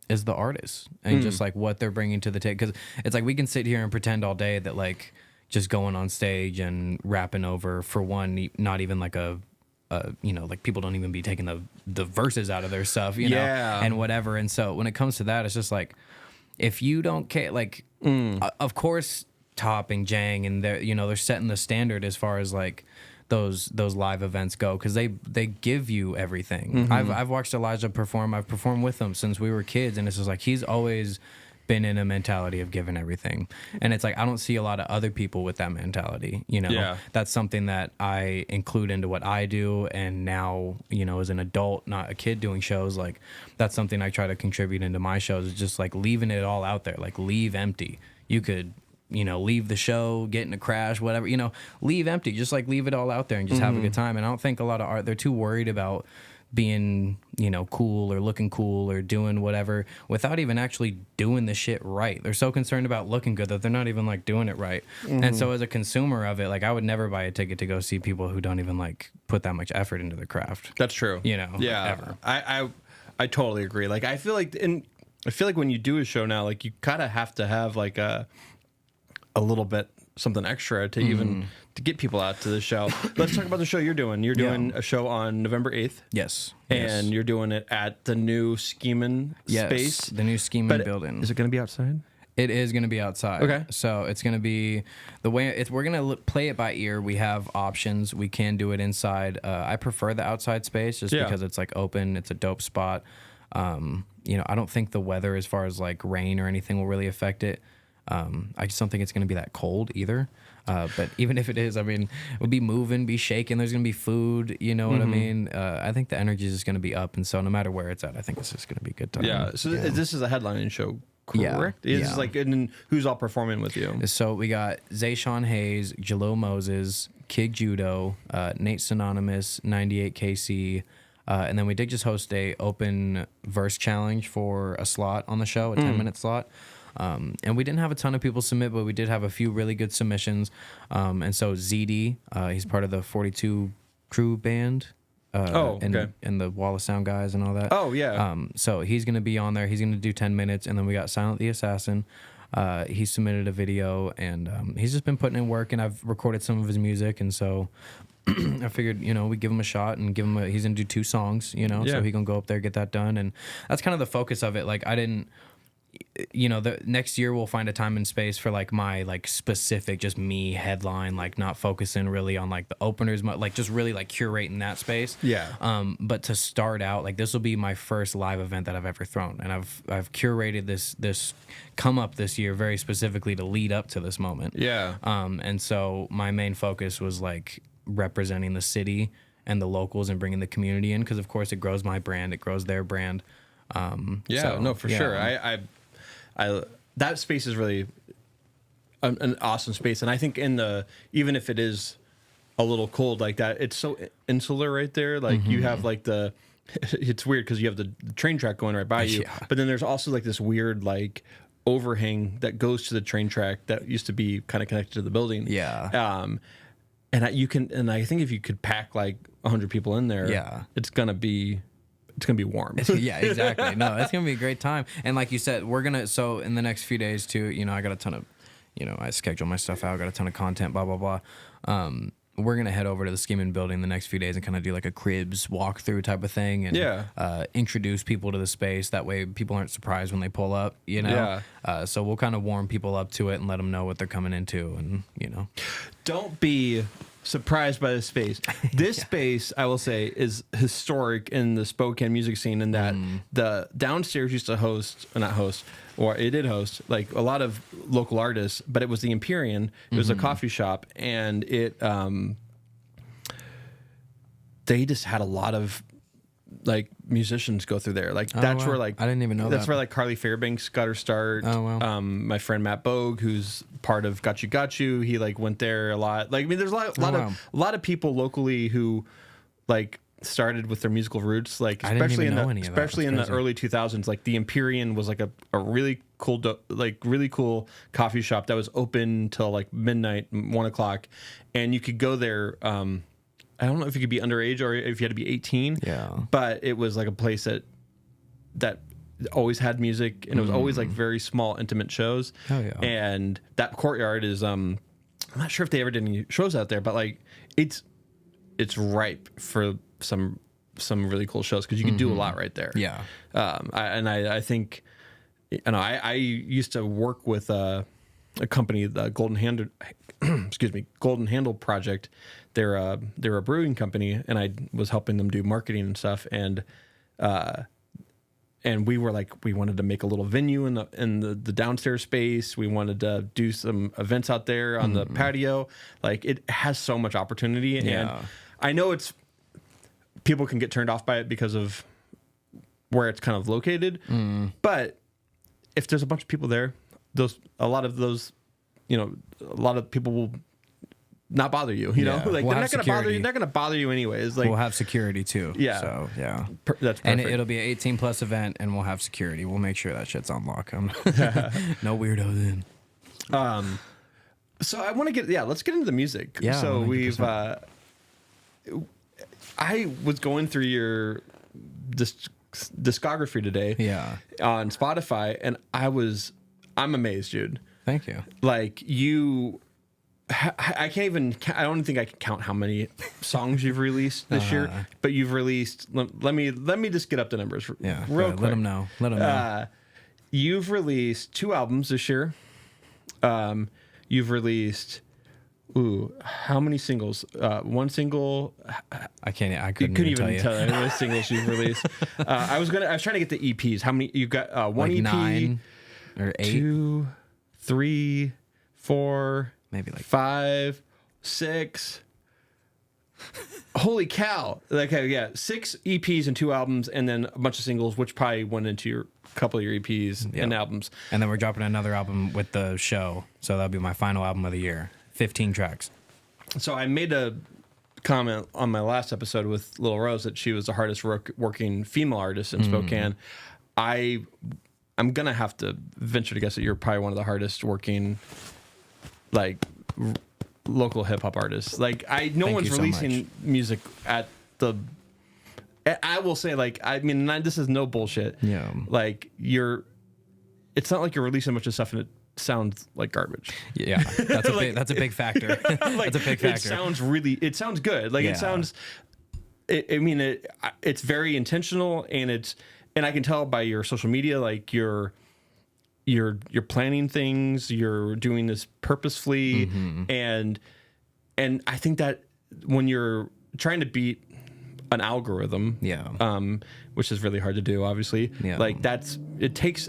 is the artists and just like what they're bringing to the table. Because it's like we can sit here and pretend all day that like just going on stage and rapping over, for one, not even like like people don't even be taking the verses out of their stuff, know, and whatever. And so when it comes to that, it's just like, if you don't care, like, of course, Top and Jang and they're setting the standard as far as like those live events go, because they give you everything. I've watched Elijah perform. I've performed with him since we were kids, and it's just like he's always been in a mentality of giving everything, and it's like I don't see a lot of other people with that mentality. That's something that I include into what I do, and now as an adult, not a kid doing shows, like that's something I try to contribute into my shows, is just like leaving it all out there, like leave empty. You could leave the show, get in a crash, whatever, leave empty, just like leave it all out there and just have a good time. And I don't think a lot of art, they're too worried about being cool or looking cool or doing whatever without even actually doing the shit right. They're so concerned about looking good that they're not even like doing it right. And so as a consumer of it, like I would never buy a ticket to go see people who don't even like put that much effort into their craft. That's true. Ever. I totally agree. Like I feel like when you do a show now, like you kind of have to have like a little bit something extra to even to get people out to the show. Let's talk about the show you're doing. You're doing a show on November 8th. Yes. And you're doing it at the new Schemann space. The new Schemann Building. Is it going to be outside? It is going to be outside. Okay. So it's going to be we're going to play it by ear. We have options. We can do it inside. I prefer the outside space just because it's like open. It's a dope spot. I don't think the weather as far as like rain or anything will really affect it. I just don't think it's going to be that cold either. But even if it is, I mean, we'll be moving, be shaking. There's going to be food. You know what I mean? I think the energy is just going to be up. And so no matter where it's at, I think this is going to be a good time. Yeah. So this is a headlining show, correct? Yeah. It's like, and who's all performing with you? So we got Zaeshoun Haze, Jalil Moses, KidJudo, Nate Synonymous, 98KC. And then we did just host a open verse challenge for a slot on the show, a 10-minute slot. And we didn't have a ton of people submit, but we did have a few really good submissions. And so ZD, he's part of the 42 crew band. And the Wall of Sound guys and all that. Oh, yeah. So he's going to be on there. He's going to do 10 minutes. And then we got Silent the Assassin. He submitted a video, and he's just been putting in work, and I've recorded some of his music. And so I figured, we give him a shot and he's gonna do 2 songs, so he can go up there, get that done. And that's kind of the focus of it. Like I didn't, the next year we'll find a time and space for like my like specific, just me headline, like not focusing really on like the openers, like just really like curating that space. Yeah. But to start out, like this will be my first live event that I've ever thrown, and I've curated this come up this year very specifically to lead up to this moment. Yeah. And so my main focus was like representing the city and the locals and bringing the community in, because of course it grows my brand, it grows their brand. Sure. I that space is really an awesome space, and I think even if it is a little cold like that, it's so insular right there. Like you have like it's weird because you have the train track going right by you, but then there's also like this weird like overhang that goes to the train track that used to be kind of connected to the building. Yeah. And I think if you could pack like 100 people in there, it's gonna be warm. Yeah, exactly. No, it's gonna be a great time. And like you said, so in the next few days too, I got a ton of, I schedule my stuff out, got a ton of content, blah, blah, blah. We're gonna head over to the Schemann Building the next few days and kind of do like a cribs walkthrough type of thing, and introduce people to the space. That way people aren't surprised when they pull up, so we'll kind of warm people up to it and let them know what they're coming into, and Don't be surprised by this space. This space, I will say, is historic in the Spokane music scene, in that the downstairs used to it did host like a lot of local artists, but it was the Empyrean. It was a coffee shop, and they just had a lot of like musicians go through there. Like that's where like I didn't even know that's where like Carly Fairbanks got her start. Oh wow. My friend Matt Bogue, who's part of Got You, he like went there a lot. Like I mean, there's a lot of people locally who like started with their musical roots. Like especially in the early 2000s. Like the Empyrean was like a really cool really cool coffee shop that was open till like midnight, 1 o'clock, and you could go there. I don't know if you could be underage or if you had to be 18. Yeah. But it was like a place that always had music, and it was always like very small, intimate shows. Oh yeah. And that courtyard is I'm not sure if they ever did any shows out there, but like it's ripe for some really cool shows, because you can do a lot right there. Yeah. I think, I used to work with a company, the Golden Handle Project. They're a brewing company, and I was helping them do marketing and stuff. And we were like, we wanted to make a little venue in the downstairs space. We wanted to do some events out there on the patio. Like it has so much opportunity, and I know people can get turned off by it because of where it's kind of located. But if there's a bunch of people there, a lot of people will not bother you. You know, like we'll they're not going to bother you. They're going to bother you anyways. Like we'll have security too. Yeah. So yeah, that's perfect. and it'll be an 18+ event, and we'll have security. We'll make sure that shit's on lock. No weirdos in. So I want to let's get into the music. Yeah. So 100%. I was going through your discography today. Yeah. On Spotify, and I'm amazed, dude. Thank you. Like I don't think I can count how many songs you've released this year, but you've released, let me just get up the numbers real quick. Let them know. You've released 2 albums this year. You've released, how many singles? 1 single. I couldn't even tell you how many singles you've released. I was trying to get the EPs. How many you got? 1 like EP, 9 or 8, 2, 3, 4, maybe like 5, 6. Holy cow! Like 6 EPs and 2 albums, and then a bunch of singles, which probably went into a couple of your EPs and albums. And then we're dropping another album with the show, so that'll be my final album of the year. 15 tracks. So I made a comment on my last episode with Lil Rose that she was the hardest working female artist in Spokane. I'm gonna have to venture to guess that you're probably one of the hardest working, like, local hip hop artists. Like, no one's releasing music at the. I will say, like, I mean, this is no bullshit. Yeah. Like, it's not like you're releasing a bunch of stuff and it sounds like garbage. Yeah, that's a big factor. Like, that's a big factor. It sounds good. Like, Yeah. it sounds, it's very intentional, and I can tell by your social media, like you're planning things, you're doing this purposefully. And I think that when you're trying to beat an algorithm, which is really hard to do, obviously, like it takes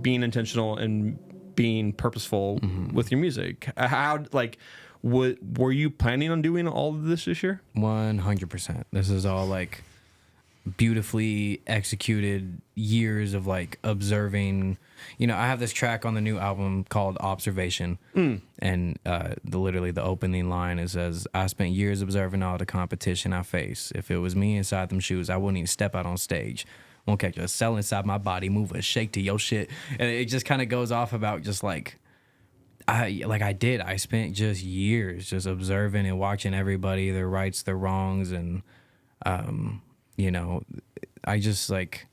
being intentional and being purposeful with your music. How, like, were you planning on doing all of this year? 100%. This is all like beautifully executed years of like observing. You know, I have this track on the new album called Observation, and literally the opening line, it says, "I spent years observing all the competition I face. If it was me inside them shoes, I wouldn't even step out on stage. Won't catch a cell inside my body, move a shake to your shit." And it just kind of goes off about just like, I spent just years just observing and watching everybody, their rights, their wrongs, and you know, I just like,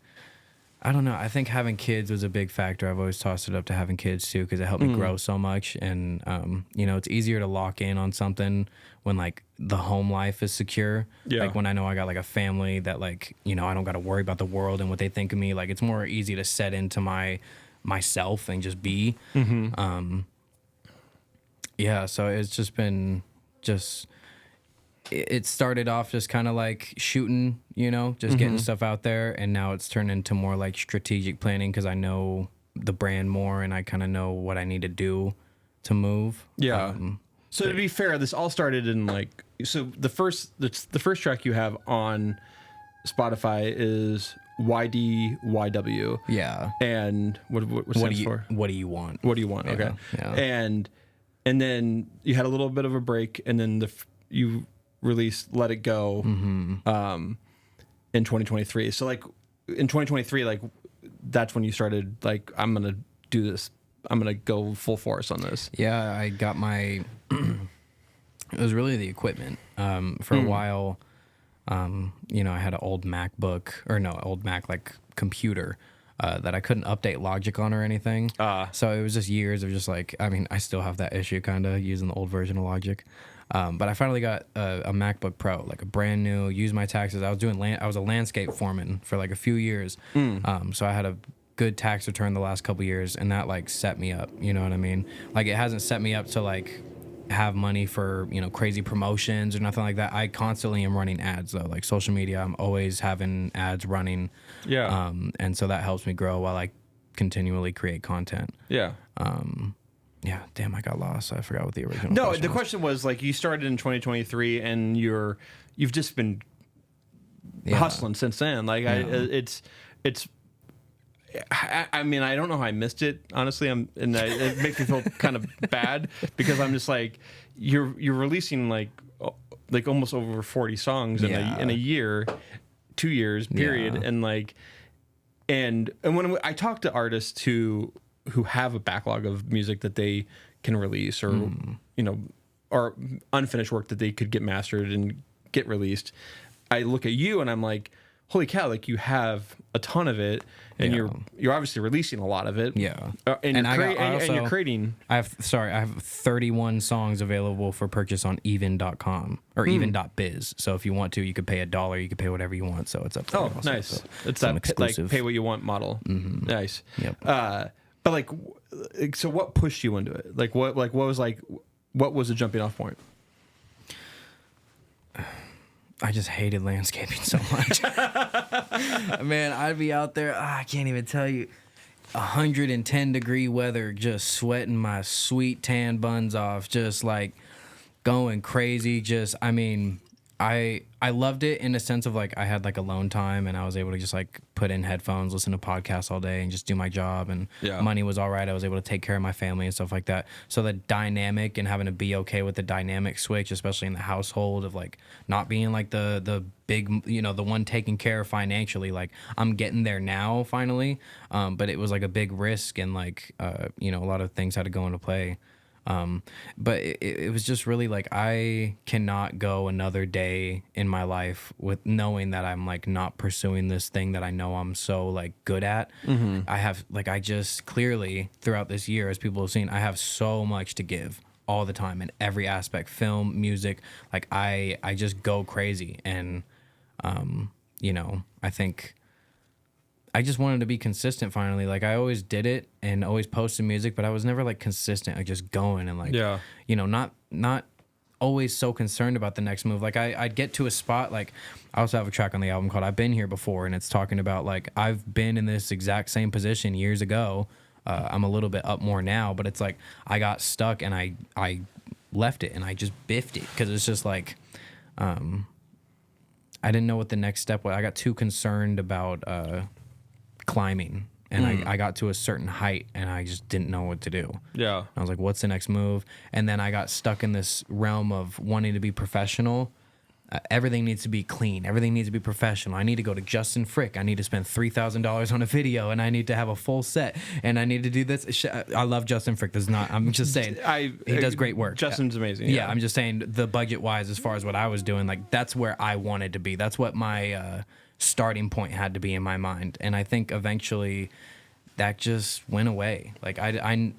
I don't know. I think having kids was a big factor. I've always tossed it up to having kids too, because it helped me grow so much. And you know, it's easier to lock in on something when like the home life is secure. Yeah. Like when I know I got like a family that, like, you know, I don't got to worry about the world and what they think of me. Like, it's more easy to set into myself and just be. Yeah. So it's just been it started off just kind of like shooting, you know, just getting stuff out there, and now it's turned into more like strategic planning, because I know the brand more and I kind of know what I need to do to move. Yeah. So to be fair, this all started in like, so the first track you have on Spotify is YDYW. Yeah. And what stands for? What do you want? What do you want? Okay. Yeah. And then you had a little bit of a break, and then you released Let It Go in 2023. So like in 2023, like that's when you started like, I'm gonna do this, I'm gonna go full force on this. Yeah, I got my it was really the equipment. For a while, you know, I had an old MacBook, or no, old Mac like computer that I couldn't update Logic on or anything. So it was just years of just like, I mean, I still have that issue kind of using the old version of Logic. But I finally got a MacBook Pro, like a brand new, used my taxes. I was a landscape foreman for like a few years. So I had a good tax return the last couple years, and that like set me up, you know what I mean? Like, it hasn't set me up to like have money for, you know, crazy promotions or nothing like that. I constantly am running ads though, like social media. I'm always having ads running. Yeah. And so that helps me grow while I continually create content. Yeah. Yeah, damn, I got lost. I forgot what the original question was. The question was like, you started in 2023 and you've just been hustling since then. Like, I mean, I don't know how I missed it, honestly. It makes me feel kind of bad, because I'm just like, you're releasing like almost over 40 songs in a year, 2 years period, and like, and when I talk to artists who have a backlog of music that they can release, or you know, or unfinished work that they could get mastered and get released, I look at you and I'm like, holy cow, like, you have a ton of it, and you're obviously releasing a lot of it. Yeah. And you're creating. I have 31 songs available for purchase on even.com or even.biz. So if you want to, you could pay $1, you could pay whatever you want. So it's up to you. Oh, nice. So it's that exclusive, like, pay what you want model. Nice. Yep. But like, so what pushed you into it? Like, what was the jumping off point? I just hated landscaping so much. Man, I'd be out there, I can't even tell you, 110-degree weather, just sweating my sweet tan buns off, just like going crazy. Just, I mean, I loved it in a sense of like, I had like alone time, and I was able to just like put in headphones, listen to podcasts all day, and just do my job, and money was all right. I was able to take care of my family and stuff like that. So the dynamic, and having to be okay with the dynamic switch, especially in the household, of like not being like the big, you know, the one taking care financially. Like, I'm getting there now finally, but it was like a big risk, and like you know, a lot of things had to go into play. But it was just really like, I cannot go another day in my life with knowing that I'm like not pursuing this thing that I know I'm so like good at. I have like, I just clearly throughout this year, as people have seen, I have so much to give all the time in every aspect, film, music. Like I just go crazy. And, you know, I think I just wanted to be consistent finally. Like I always did it and always posted music, but I was never like consistent, like just going and like, you know, not always so concerned about the next move. Like I'd get to a spot, like I also have a track on the album called I've Been Here Before, and it's talking about like, I've been in this exact same position years ago. I'm a little bit up more now, but it's like I got stuck and I left it and I just biffed it because it's just like, I didn't know what the next step was. I got too concerned about, climbing, and I got to a certain height and I just didn't know what to do. I was like, what's the next move? And then I got stuck in this realm of wanting to be professional. Everything needs to be clean. Everything needs to be professional. I need to go to Justin Frick. I need to spend $3,000 on a video, and I need to have a full set, and I need to do this. I love Justin Frick. I'm just saying, he does great work. Justin's amazing. Yeah, I'm just saying the budget-wise, as far as what I was doing, like that's where I wanted to be. That's what my starting point had to be in my mind, and I think eventually that just went away. Like I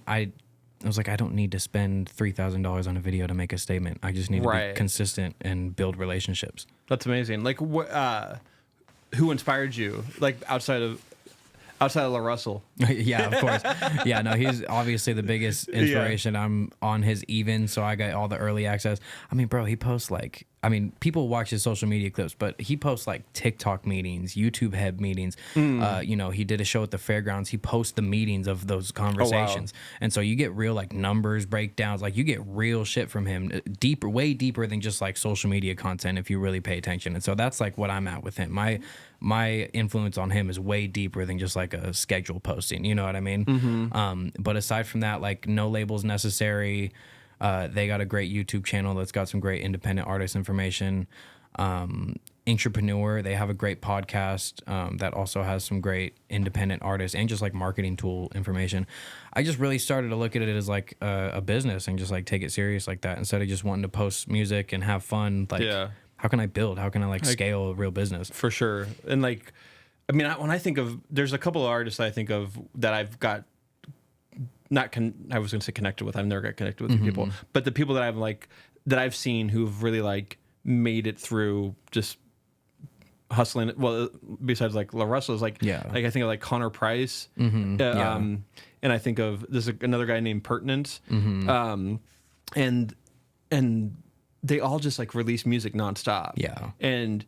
was like, I don't need to spend $3,000 on a video to make a statement. I just need to be consistent and build relationships. That's amazing. Like, who inspired you? Like outside of La Russell? Yeah, of course. Yeah, no, he's obviously the biggest inspiration. I'm on his Even, so I got all the early access. I mean, bro, he posts like, I mean, people watch his social media clips, but he posts like TikTok meetings, YouTube head meetings. You know, he did a show at the fairgrounds. He posts the meetings of those conversations. And so you get real like numbers breakdowns. Like you get real shit from him, deeper, way deeper than just like social media content if you really pay attention. And so that's like what I'm at with him. My influence on him is way deeper than just like a schedule posting. You know what I mean? But aside from that, like No Labels Necessary. They got a great YouTube channel that's got some great independent artist information. Entrepreneur, they have a great podcast that also has some great independent artists and just like marketing tool information. I just really started to look at it as like a business and just like take it serious like that instead of just wanting to post music and have fun. Like, how can I build? How can I like scale a real business? For sure. And like, I mean, when I think of, there's a couple of artists I think of that I've got I was going to say connected with. I've never got connected with people, but the people that I've like that I've seen who've really like made it through just hustling. Well, besides like La Russell is like I think of like Connor Price, and I think of there's another guy named Pertinence, and they all just like release music nonstop. And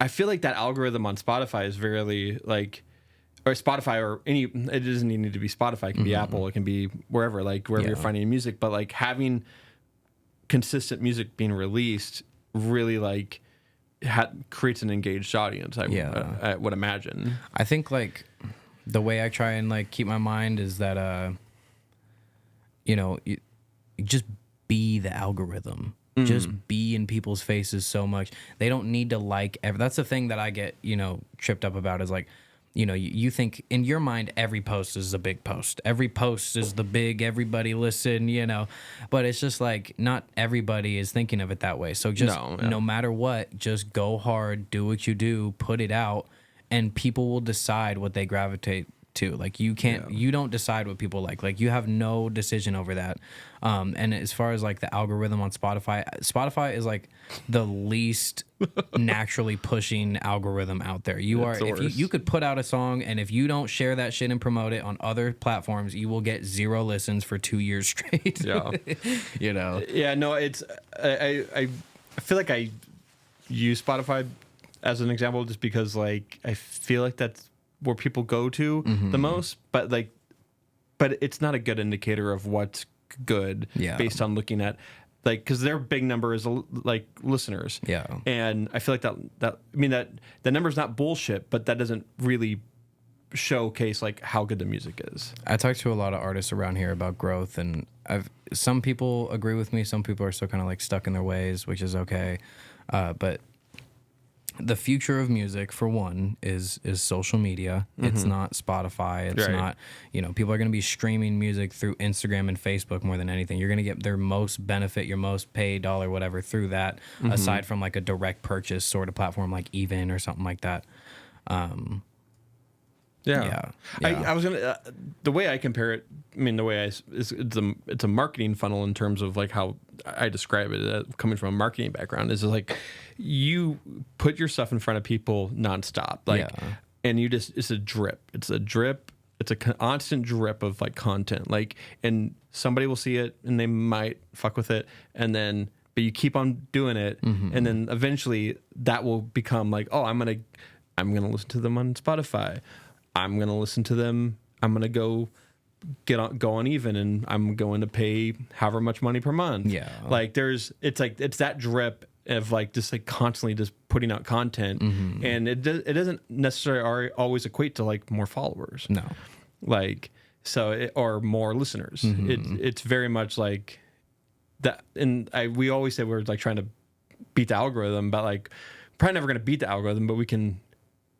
I feel like that algorithm on Spotify is very like. Or Spotify or it doesn't even need to be Spotify. It can be Apple. It can be wherever you're finding music. But like having consistent music being released really like creates an engaged audience. I would imagine. I think like the way I try and like keep my mind is that, you know, you just be the algorithm. Just be in people's faces so much. They don't need to like that's the thing that I get, you know, tripped up about is like, you know, you think in your mind every post is a big post. Every post is the big, everybody listen, you know. But it's just like not everybody is thinking of it that way. So just no matter what, just go hard, do what you do, put it out, and people will decide what they gravitate to. Like you can't, you don't decide what people like. Like you have no decision over that. And as far as like the algorithm on Spotify is like the least naturally pushing algorithm out there. If you could put out a song and if you don't share that shit and promote it on other platforms, you will get 0 listens for 2 years straight. You know? Yeah, no, it's, I feel like I use Spotify as an example just because like, I feel like that's where people go to the most, but it's not a good indicator of what's good based on looking at like because their big number is like listeners and I feel like that I mean that the number's not bullshit, but that doesn't really showcase like how good the music is. I talk to a lot of artists around here about growth, and some people agree with me, some people are still kind of like stuck in their ways, which is okay, but the future of music, for one, is social media. It's not Spotify. It's not, people are going to be streaming music through Instagram and Facebook more than anything. You're going to get their most benefit, your most paid dollar, whatever, through that, aside from like a direct purchase sort of platform like Even or something like that. Yeah. I was gonna the way I compare it. I mean, the way it's a marketing funnel in terms of like how I describe it. Coming from a marketing background, is like you put your stuff in front of people nonstop, like, and it's a drip. It's a drip. It's a constant drip of like content, like, and somebody will see it and they might fuck with it, and then but you keep on doing it, and then eventually that will become like, oh, I'm gonna listen to them on Spotify. I'm going to listen to them. I'm going to go on Even, and I'm going to pay however much money per month. Yeah. Like it's that drip of like just like constantly just putting out content, and it doesn't necessarily always equate to like more followers. No. Like, or more listeners. It's very much like that. And we always say we're like trying to beat the algorithm, but like probably never going to beat the algorithm, but we can.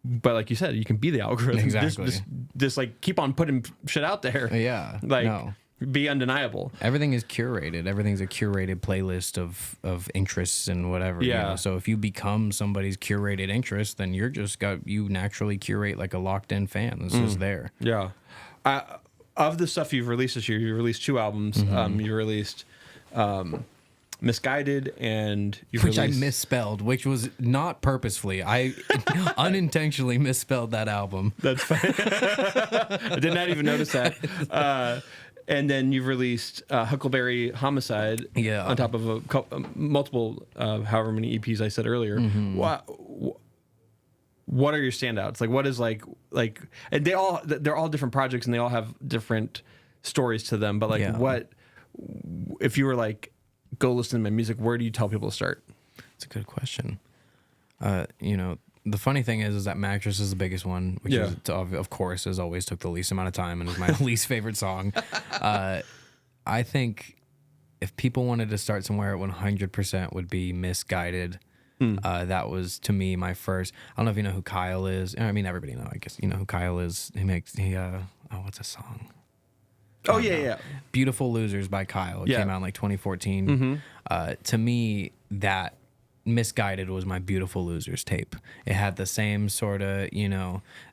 But like you said, you can be the algorithm. Exactly. Just like keep on putting shit out there. Yeah. Like be undeniable. Everything is curated. Everything's a curated playlist of interests and whatever. Yeah. So if you become somebody's curated interest, then you naturally curate like a locked in fan that's just there. Yeah. Of the stuff you've released this year, you released 2 albums. You released Misguided, and which I misspelled, which was not purposefully. I unintentionally misspelled that album. That's fine. I did not even notice that. And then you've released Huckleberry Homicide, on top of multiple, however many EPs I said earlier. What are your standouts? Like, what is like, and they're all different projects, and they all have different stories to them. But like, what if you were like, go listen to my music, where do you tell people to start? It's a good question. The funny thing is that Mattress is the biggest one, which is, of course, has always took the least amount of time and is my least favorite song. I think if people wanted to start somewhere, 100% would be Misguided. That was, to me, my first. I don't know if you know who Kyle is. I mean, everybody knows. I guess you know who Kyle is. What's a song? Oh, yeah. Beautiful Losers by Kyle. It came out in like 2014. To me, that Misguided was my Beautiful Losers tape. It had the same sort of,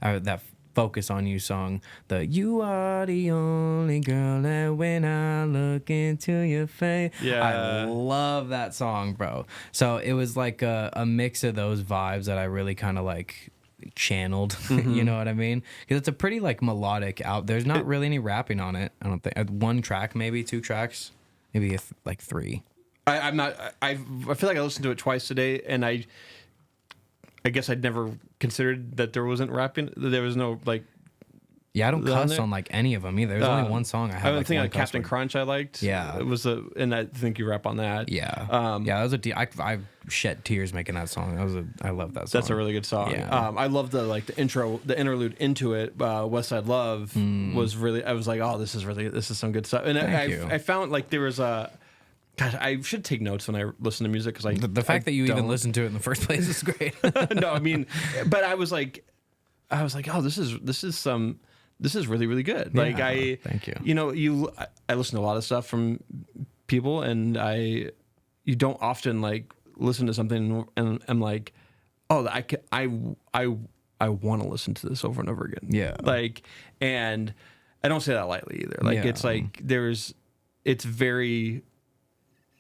that Focus on You song. The You Are the Only Girl that when I look into your face. Yeah. I love that song, bro. So it was like a mix of those vibes that I really kind of like channeled. You know what I mean? Because it's a pretty like melodic out. There's not really any rapping on it. I don't think. 1 track, maybe 2 tracks, maybe like 3. I'm not. I feel like I listened to it twice today, and I guess I'd never considered that there wasn't rapping. There was no like. Yeah, I don't cuss on like any of them either. There's only one song I have. I think like Captain Crunch I liked. Yeah, it was and I think you rap on that. Yeah, that was I shed tears making that song. I love that song. That's a really good song. Yeah. I love the intro, the interlude into it. West Side Love was really. I was like, oh, this is some good stuff. And I found like there was a. God, I should take notes when I listen to music because the fact that you even listen to it in the first place is great. No, I mean, but I was like, oh, this is really, really good. Yeah, like thank you. I listen to a lot of stuff from people, and you don't often like listen to something and I'm like, oh, I want to listen to this over and over again. Yeah. Like, and I don't say that lightly either. Like, it's like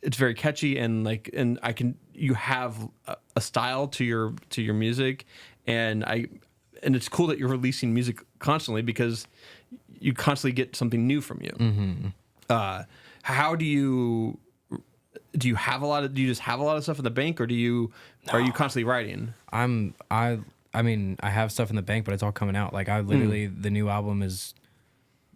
it's very catchy, and you have a style to your music, and it's cool that you're releasing music constantly because you constantly get something new from you. How do you just have a lot of stuff in the bank, or are you constantly writing? I mean, I have stuff in the bank, but it's all coming out. Like I literally, the new album is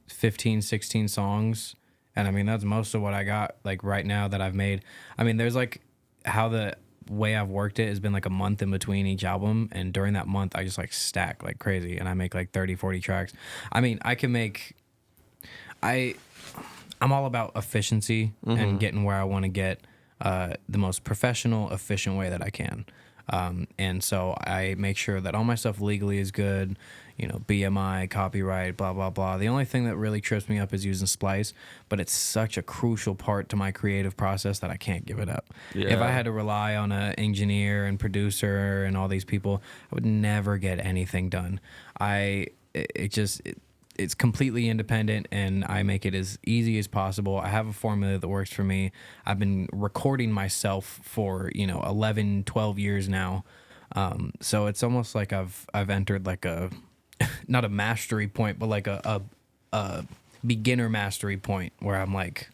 15, 16 songs. And I mean, that's most of what I got like right now that I've made. I mean, there's like how the way I've worked it has been like a month in between each album. And during that month, I just like stack like crazy. And I make like 30, 40 tracks. I mean, I'm all about efficiency and getting where I want to get the most professional, efficient way that I can. And so I make sure that all my stuff legally is good, BMI, copyright, blah, blah, blah. The only thing that really trips me up is using Splice, but it's such a crucial part to my creative process that I can't give it up. Yeah. If I had to rely on an engineer and producer and all these people, I would never get anything done. It's completely independent, and I make it as easy as possible. I have a formula that works for me. I've been recording myself for 11, 12 years now, so it's almost like I've entered like a not a mastery point, but like a beginner mastery point where I'm like,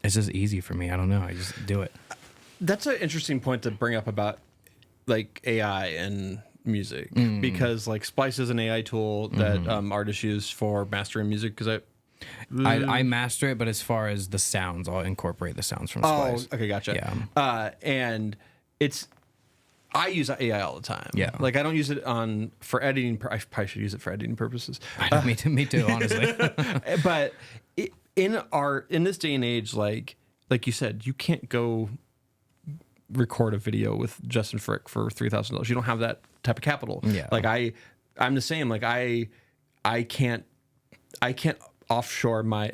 it's just easy for me. I don't know. I just do it. That's an interesting point to bring up about like AI and music, because like Splice is an AI tool that artists use for mastering music. Because I master it, but as far as the sounds, I'll incorporate the sounds from Splice. Oh, okay, gotcha. Yeah. And I use AI all the time. Yeah. Like I don't use it for editing. I probably should use it for editing purposes. Me too, honestly. But in this day and age, like you said, you can't go record a video with Justin Frick for $3,000. You don't have that type of capital. Yeah. Like I'm the same. Like I can't offshore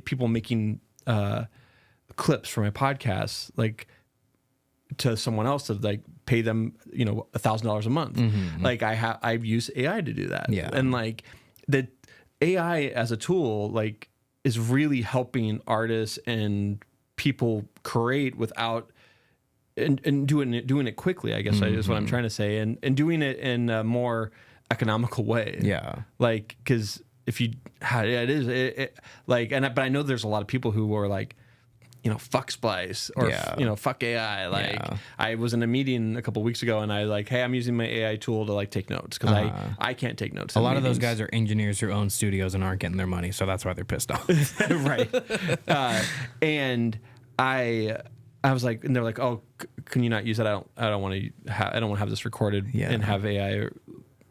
people making clips for my podcast like to someone else to like pay them $1,000 a month. Like I use AI to do that. Yeah. And like the AI as a tool like is really helping artists and people create without and doing it quickly, I guess is what I'm trying to say, and doing it in a more economical way. Yeah. Like, because if you, but I know there's a lot of people who are like, fuck Splice or fuck AI. Like, I was in a meeting a couple weeks ago, and I like, hey, I'm using my AI tool to like take notes because I can't take notes. A lot of those guys are engineers who own studios and aren't getting their money, so that's why they're pissed off. Right. And I was like, and they're like, oh, can you not use it? I don't want to have this recorded and have AI. And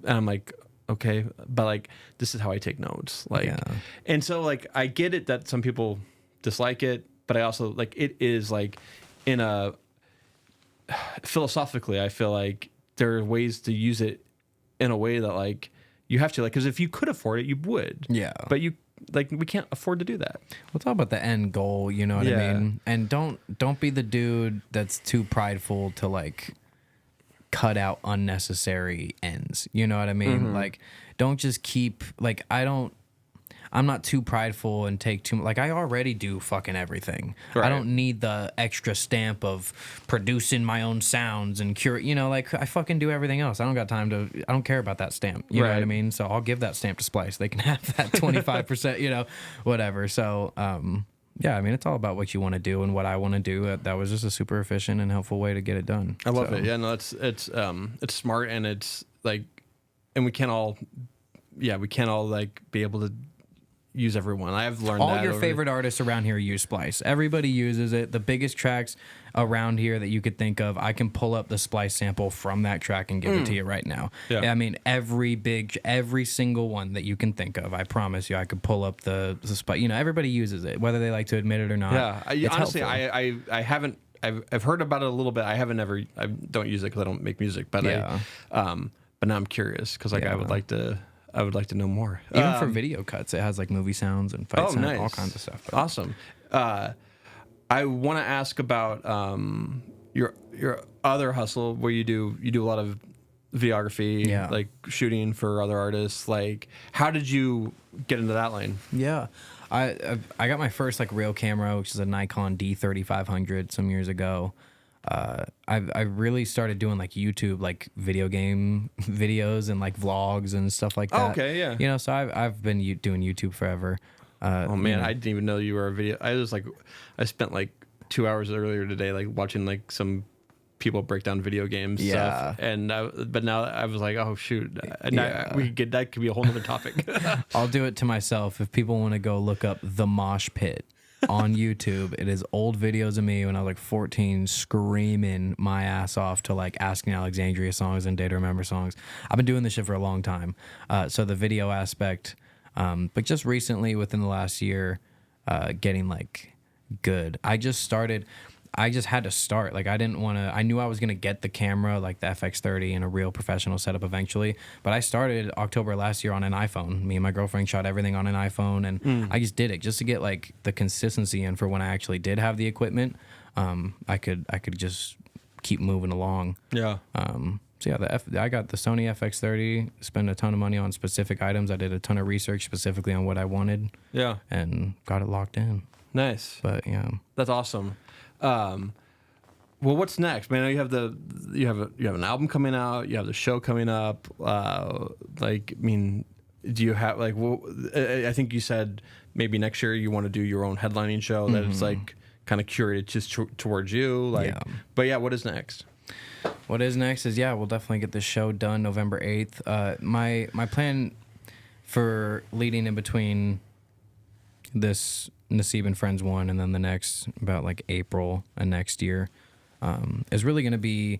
I'm like, okay, but like, this is how I take notes. Like, and so like, I get it that some people dislike it, but I also like, it is like philosophically, I feel like there are ways to use it in a way that like you have to, like, because if you could afford it, you would. Yeah. But we can't afford to do that. We'll talk about the end goal, you know what I mean? And don't be the dude that's too prideful to like cut out unnecessary ends. You know what I mean? Like, don't just keep like I'm not too prideful and take too much. Like, I already do fucking everything. Right. I don't need the extra stamp of producing my own sounds and like, I fucking do everything else. I don't got time I don't care about that stamp. You know what I mean? So I'll give that stamp to Splice. They can have that 25%, whatever. So, yeah, I mean, it's all about what you want to do and what I want to do. That was just a super efficient and helpful way to get it done. I love it. Yeah, no, it's smart, and it's like, and we can't all like be able to use everyone. I've learned all your favorite artists around here use Splice. Everybody uses it. The biggest tracks around here that you could think of, I can pull up the Splice sample from that track and give it to you right now. Yeah. I mean, every single one that you can think of, I promise you, I could pull up the Splice. Everybody uses it, whether they like to admit it or not. Yeah, honestly, I haven't. I've heard about it a little bit. I don't use it because I don't make music, but but now I'm curious because like I would like to know more. Even for video cuts, it has like movie sounds and fight sounds, all kinds of stuff. Awesome. I want to ask about your other hustle where you do a lot of videography, like shooting for other artists. Like, how did you get into that lane? Yeah, I got my first like real camera, which is a Nikon D3500 some years ago. I really started doing like YouTube, like video game videos and like vlogs and stuff like that. Oh, okay, yeah. So I've been doing YouTube forever. Oh man, I didn't even know you were a video. I spent like 2 hours earlier today, like watching like some people break down video games stuff. And but now I was like, oh shoot, that could be a whole other topic. I'll do it to myself if people want to go look up The Mosh Pit on YouTube. It is old videos of me when I was like 14 screaming my ass off to like Asking Alexandria songs and Day to Remember songs. I've been doing this shit for a long time. So the video aspect, but just recently within the last year, getting like good. I just started, I just had to start. Like I didn't want to. I knew I was gonna get the camera, like the FX30, and a real professional setup eventually. But I started October last year on an iPhone. Me and my girlfriend shot everything on an iPhone, and I just did it just to get like the consistency in for when I actually did have the equipment. I could just keep moving along. Yeah. So yeah, I got the Sony FX30. Spent a ton of money on specific items. I did a ton of research specifically on what I wanted. Yeah. And got it locked in. Nice. But yeah, That's awesome. Well, what's next, man? You have an album coming out. You have the show coming up. Like, I mean, do you have like? Well, I think you said maybe next year you want to do your own headlining show that is like kind of curated just towards you. Like, Yeah. But yeah, what is next? what is next is we'll definitely get this show done November 8th. My plan for leading in between this Naseeb and Friends one and then the next about like April and next year is really going to be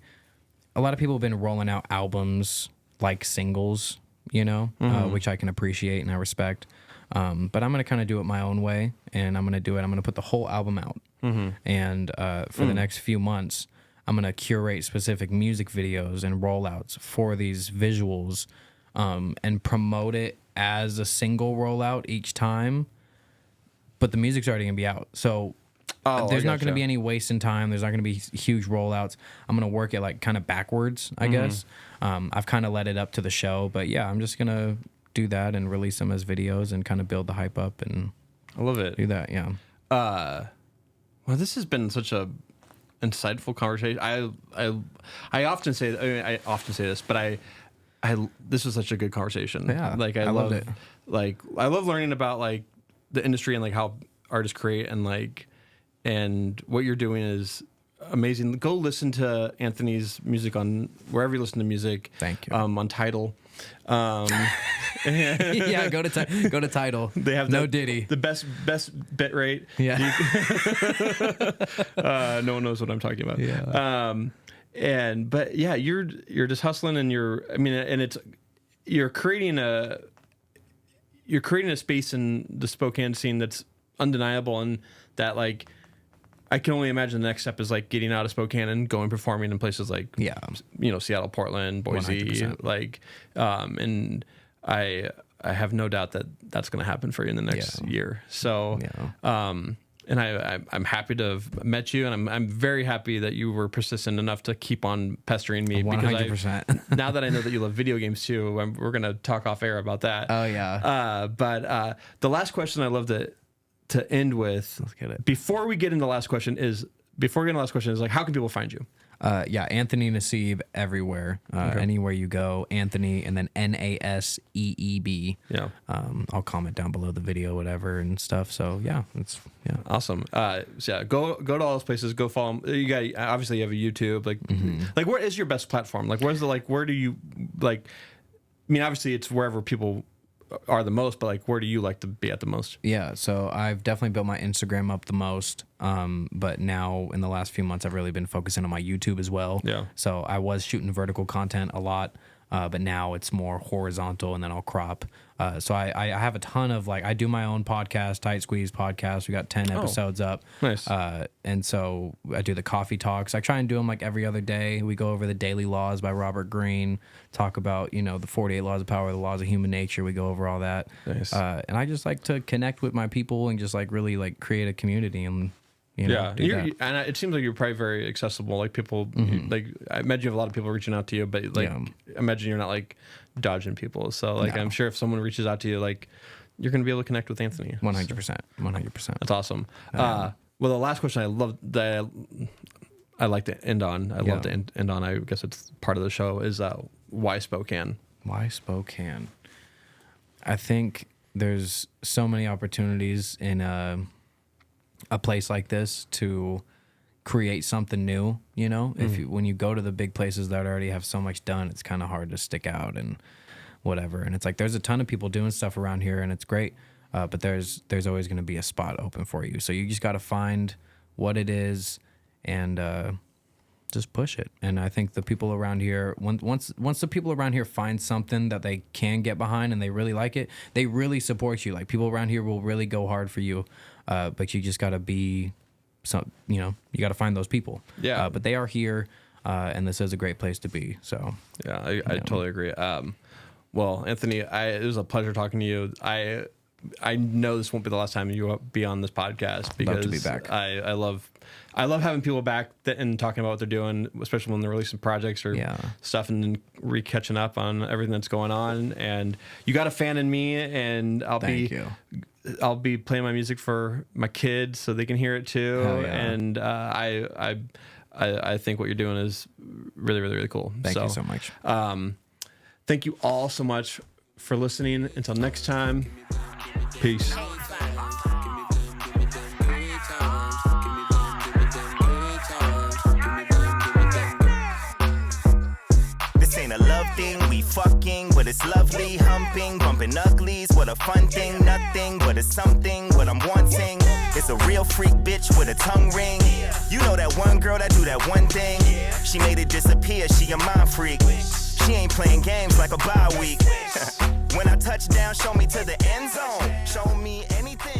a lot of people have been rolling out albums like singles, which I can appreciate and I respect. But I'm going to kind of do it my own way, and I'm going to put the whole album out. And for the next few months, I'm going to curate specific music videos and rollouts for these visuals and promote it as a single rollout each time. But the music's already going to be out. So there's not going to be any waste in time. There's not going to be huge rollouts. I'm going to work it like kind of backwards, I guess. I've kind of led it up to the show. But yeah, I'm just going to do that and release them as videos and kind of build the hype up and I love it. do that, yeah. Well, this has been such a insightful conversation. I often say this, but I this was such a good conversation. Yeah, like I loved love it. Like I love learning about like the industry and like how artists create and what you're doing is amazing. Go listen to Anthony's music on wherever you listen to music. Thank you. On Tidal. Yeah, go to Tidal. They have no Diddy. The best bit rate. Yeah. No one knows what I'm talking about. Yeah. But yeah, you're just hustling and you're creating a space in the Spokane scene that's undeniable, and that like I can only imagine the next step is like getting out of Spokane and going performing in places like Seattle, Portland, Boise, 100%. like and I have no doubt that that's going to happen for you in the next year. So and I'm happy to have met you, and I'm very happy that you were persistent enough to keep on pestering me. 100%. Because now that I know that you love video games too, we're going to talk off air about that. Oh yeah. But the last question I love to end with, Let's get it. before we get into the last question is like, how can people find you? Anthony Naseeb everywhere. Anywhere you go, Anthony, and then Naseeb. Yeah. I'll comment down below the video, whatever, and stuff. So yeah, it's Awesome. So yeah, go to all those places. Go follow them. You have a YouTube. Like where is your best platform? Like where do you like? I mean, obviously it's wherever people are the most, but like where do you like to be at the most? Yeah, so I've definitely built my Instagram up the most, but now in the last few months I've really been focusing on my YouTube as well. Yeah. So I was shooting vertical content a lot, but now it's more horizontal, and then I'll crop. So I have a ton of I do my own podcast, Tight Squeeze podcast. We got 10 episodes up. Nice. And so I do the coffee talks. I try and do them like every other day. We go over the Daily Laws by Robert Greene, talk about, the 48 laws of power, the laws of human nature. We go over all that. Nice. And I just like to connect with my people and just really create a community and, do that. And it seems like you're probably very accessible. Like people, like I imagine you have a lot of people reaching out to you, but imagine you're not dodging people. So No. I'm sure if someone reaches out to you, you're going to be able to connect with Anthony. 100%. 100%. That's awesome. Well, the last question I like to end on. I love to end on. I guess it's part of the show. Is why Spokane? Why Spokane? I think there's so many opportunities in a place like this to create something new. When you go to the big places that already have so much done, it's kind of hard to stick out and whatever. And it's there's a ton of people doing stuff around here, and it's great. But there's always going to be a spot open for you. So you just got to find what it is and just push it. And I think the people around here, once the people around here find something that they can get behind and they really like it, they really support you. People around here will really go hard for you. But you just got to be some, you got to find those people. Yeah. But they are here, and this is a great place to be. So yeah, I totally agree. Well, Anthony, it was a pleasure talking to you. I know this won't be the last time you will be on this podcast because love to be back. I love having people back and talking about what they're doing, especially when they're releasing projects or stuff, and then catching up on everything that's going on. And you got a fan in me, and I'll be playing my music for my kids so they can hear it too. Yeah. And I think what you're doing is really, really, really cool. Thank you so much. Thank you all so much for listening. Until next time, peace. This ain't a love thing, we fucking, but it's lovely, humping, bumping uglies, what a fun thing, nothing, but it's something, what I'm wanting. It's a real freak bitch with a tongue ring. You know that one girl that do that one thing? She made it disappear, she a mind freak. She ain't playing games like a bye week. When I touch down, show me to the end zone. Show me anything.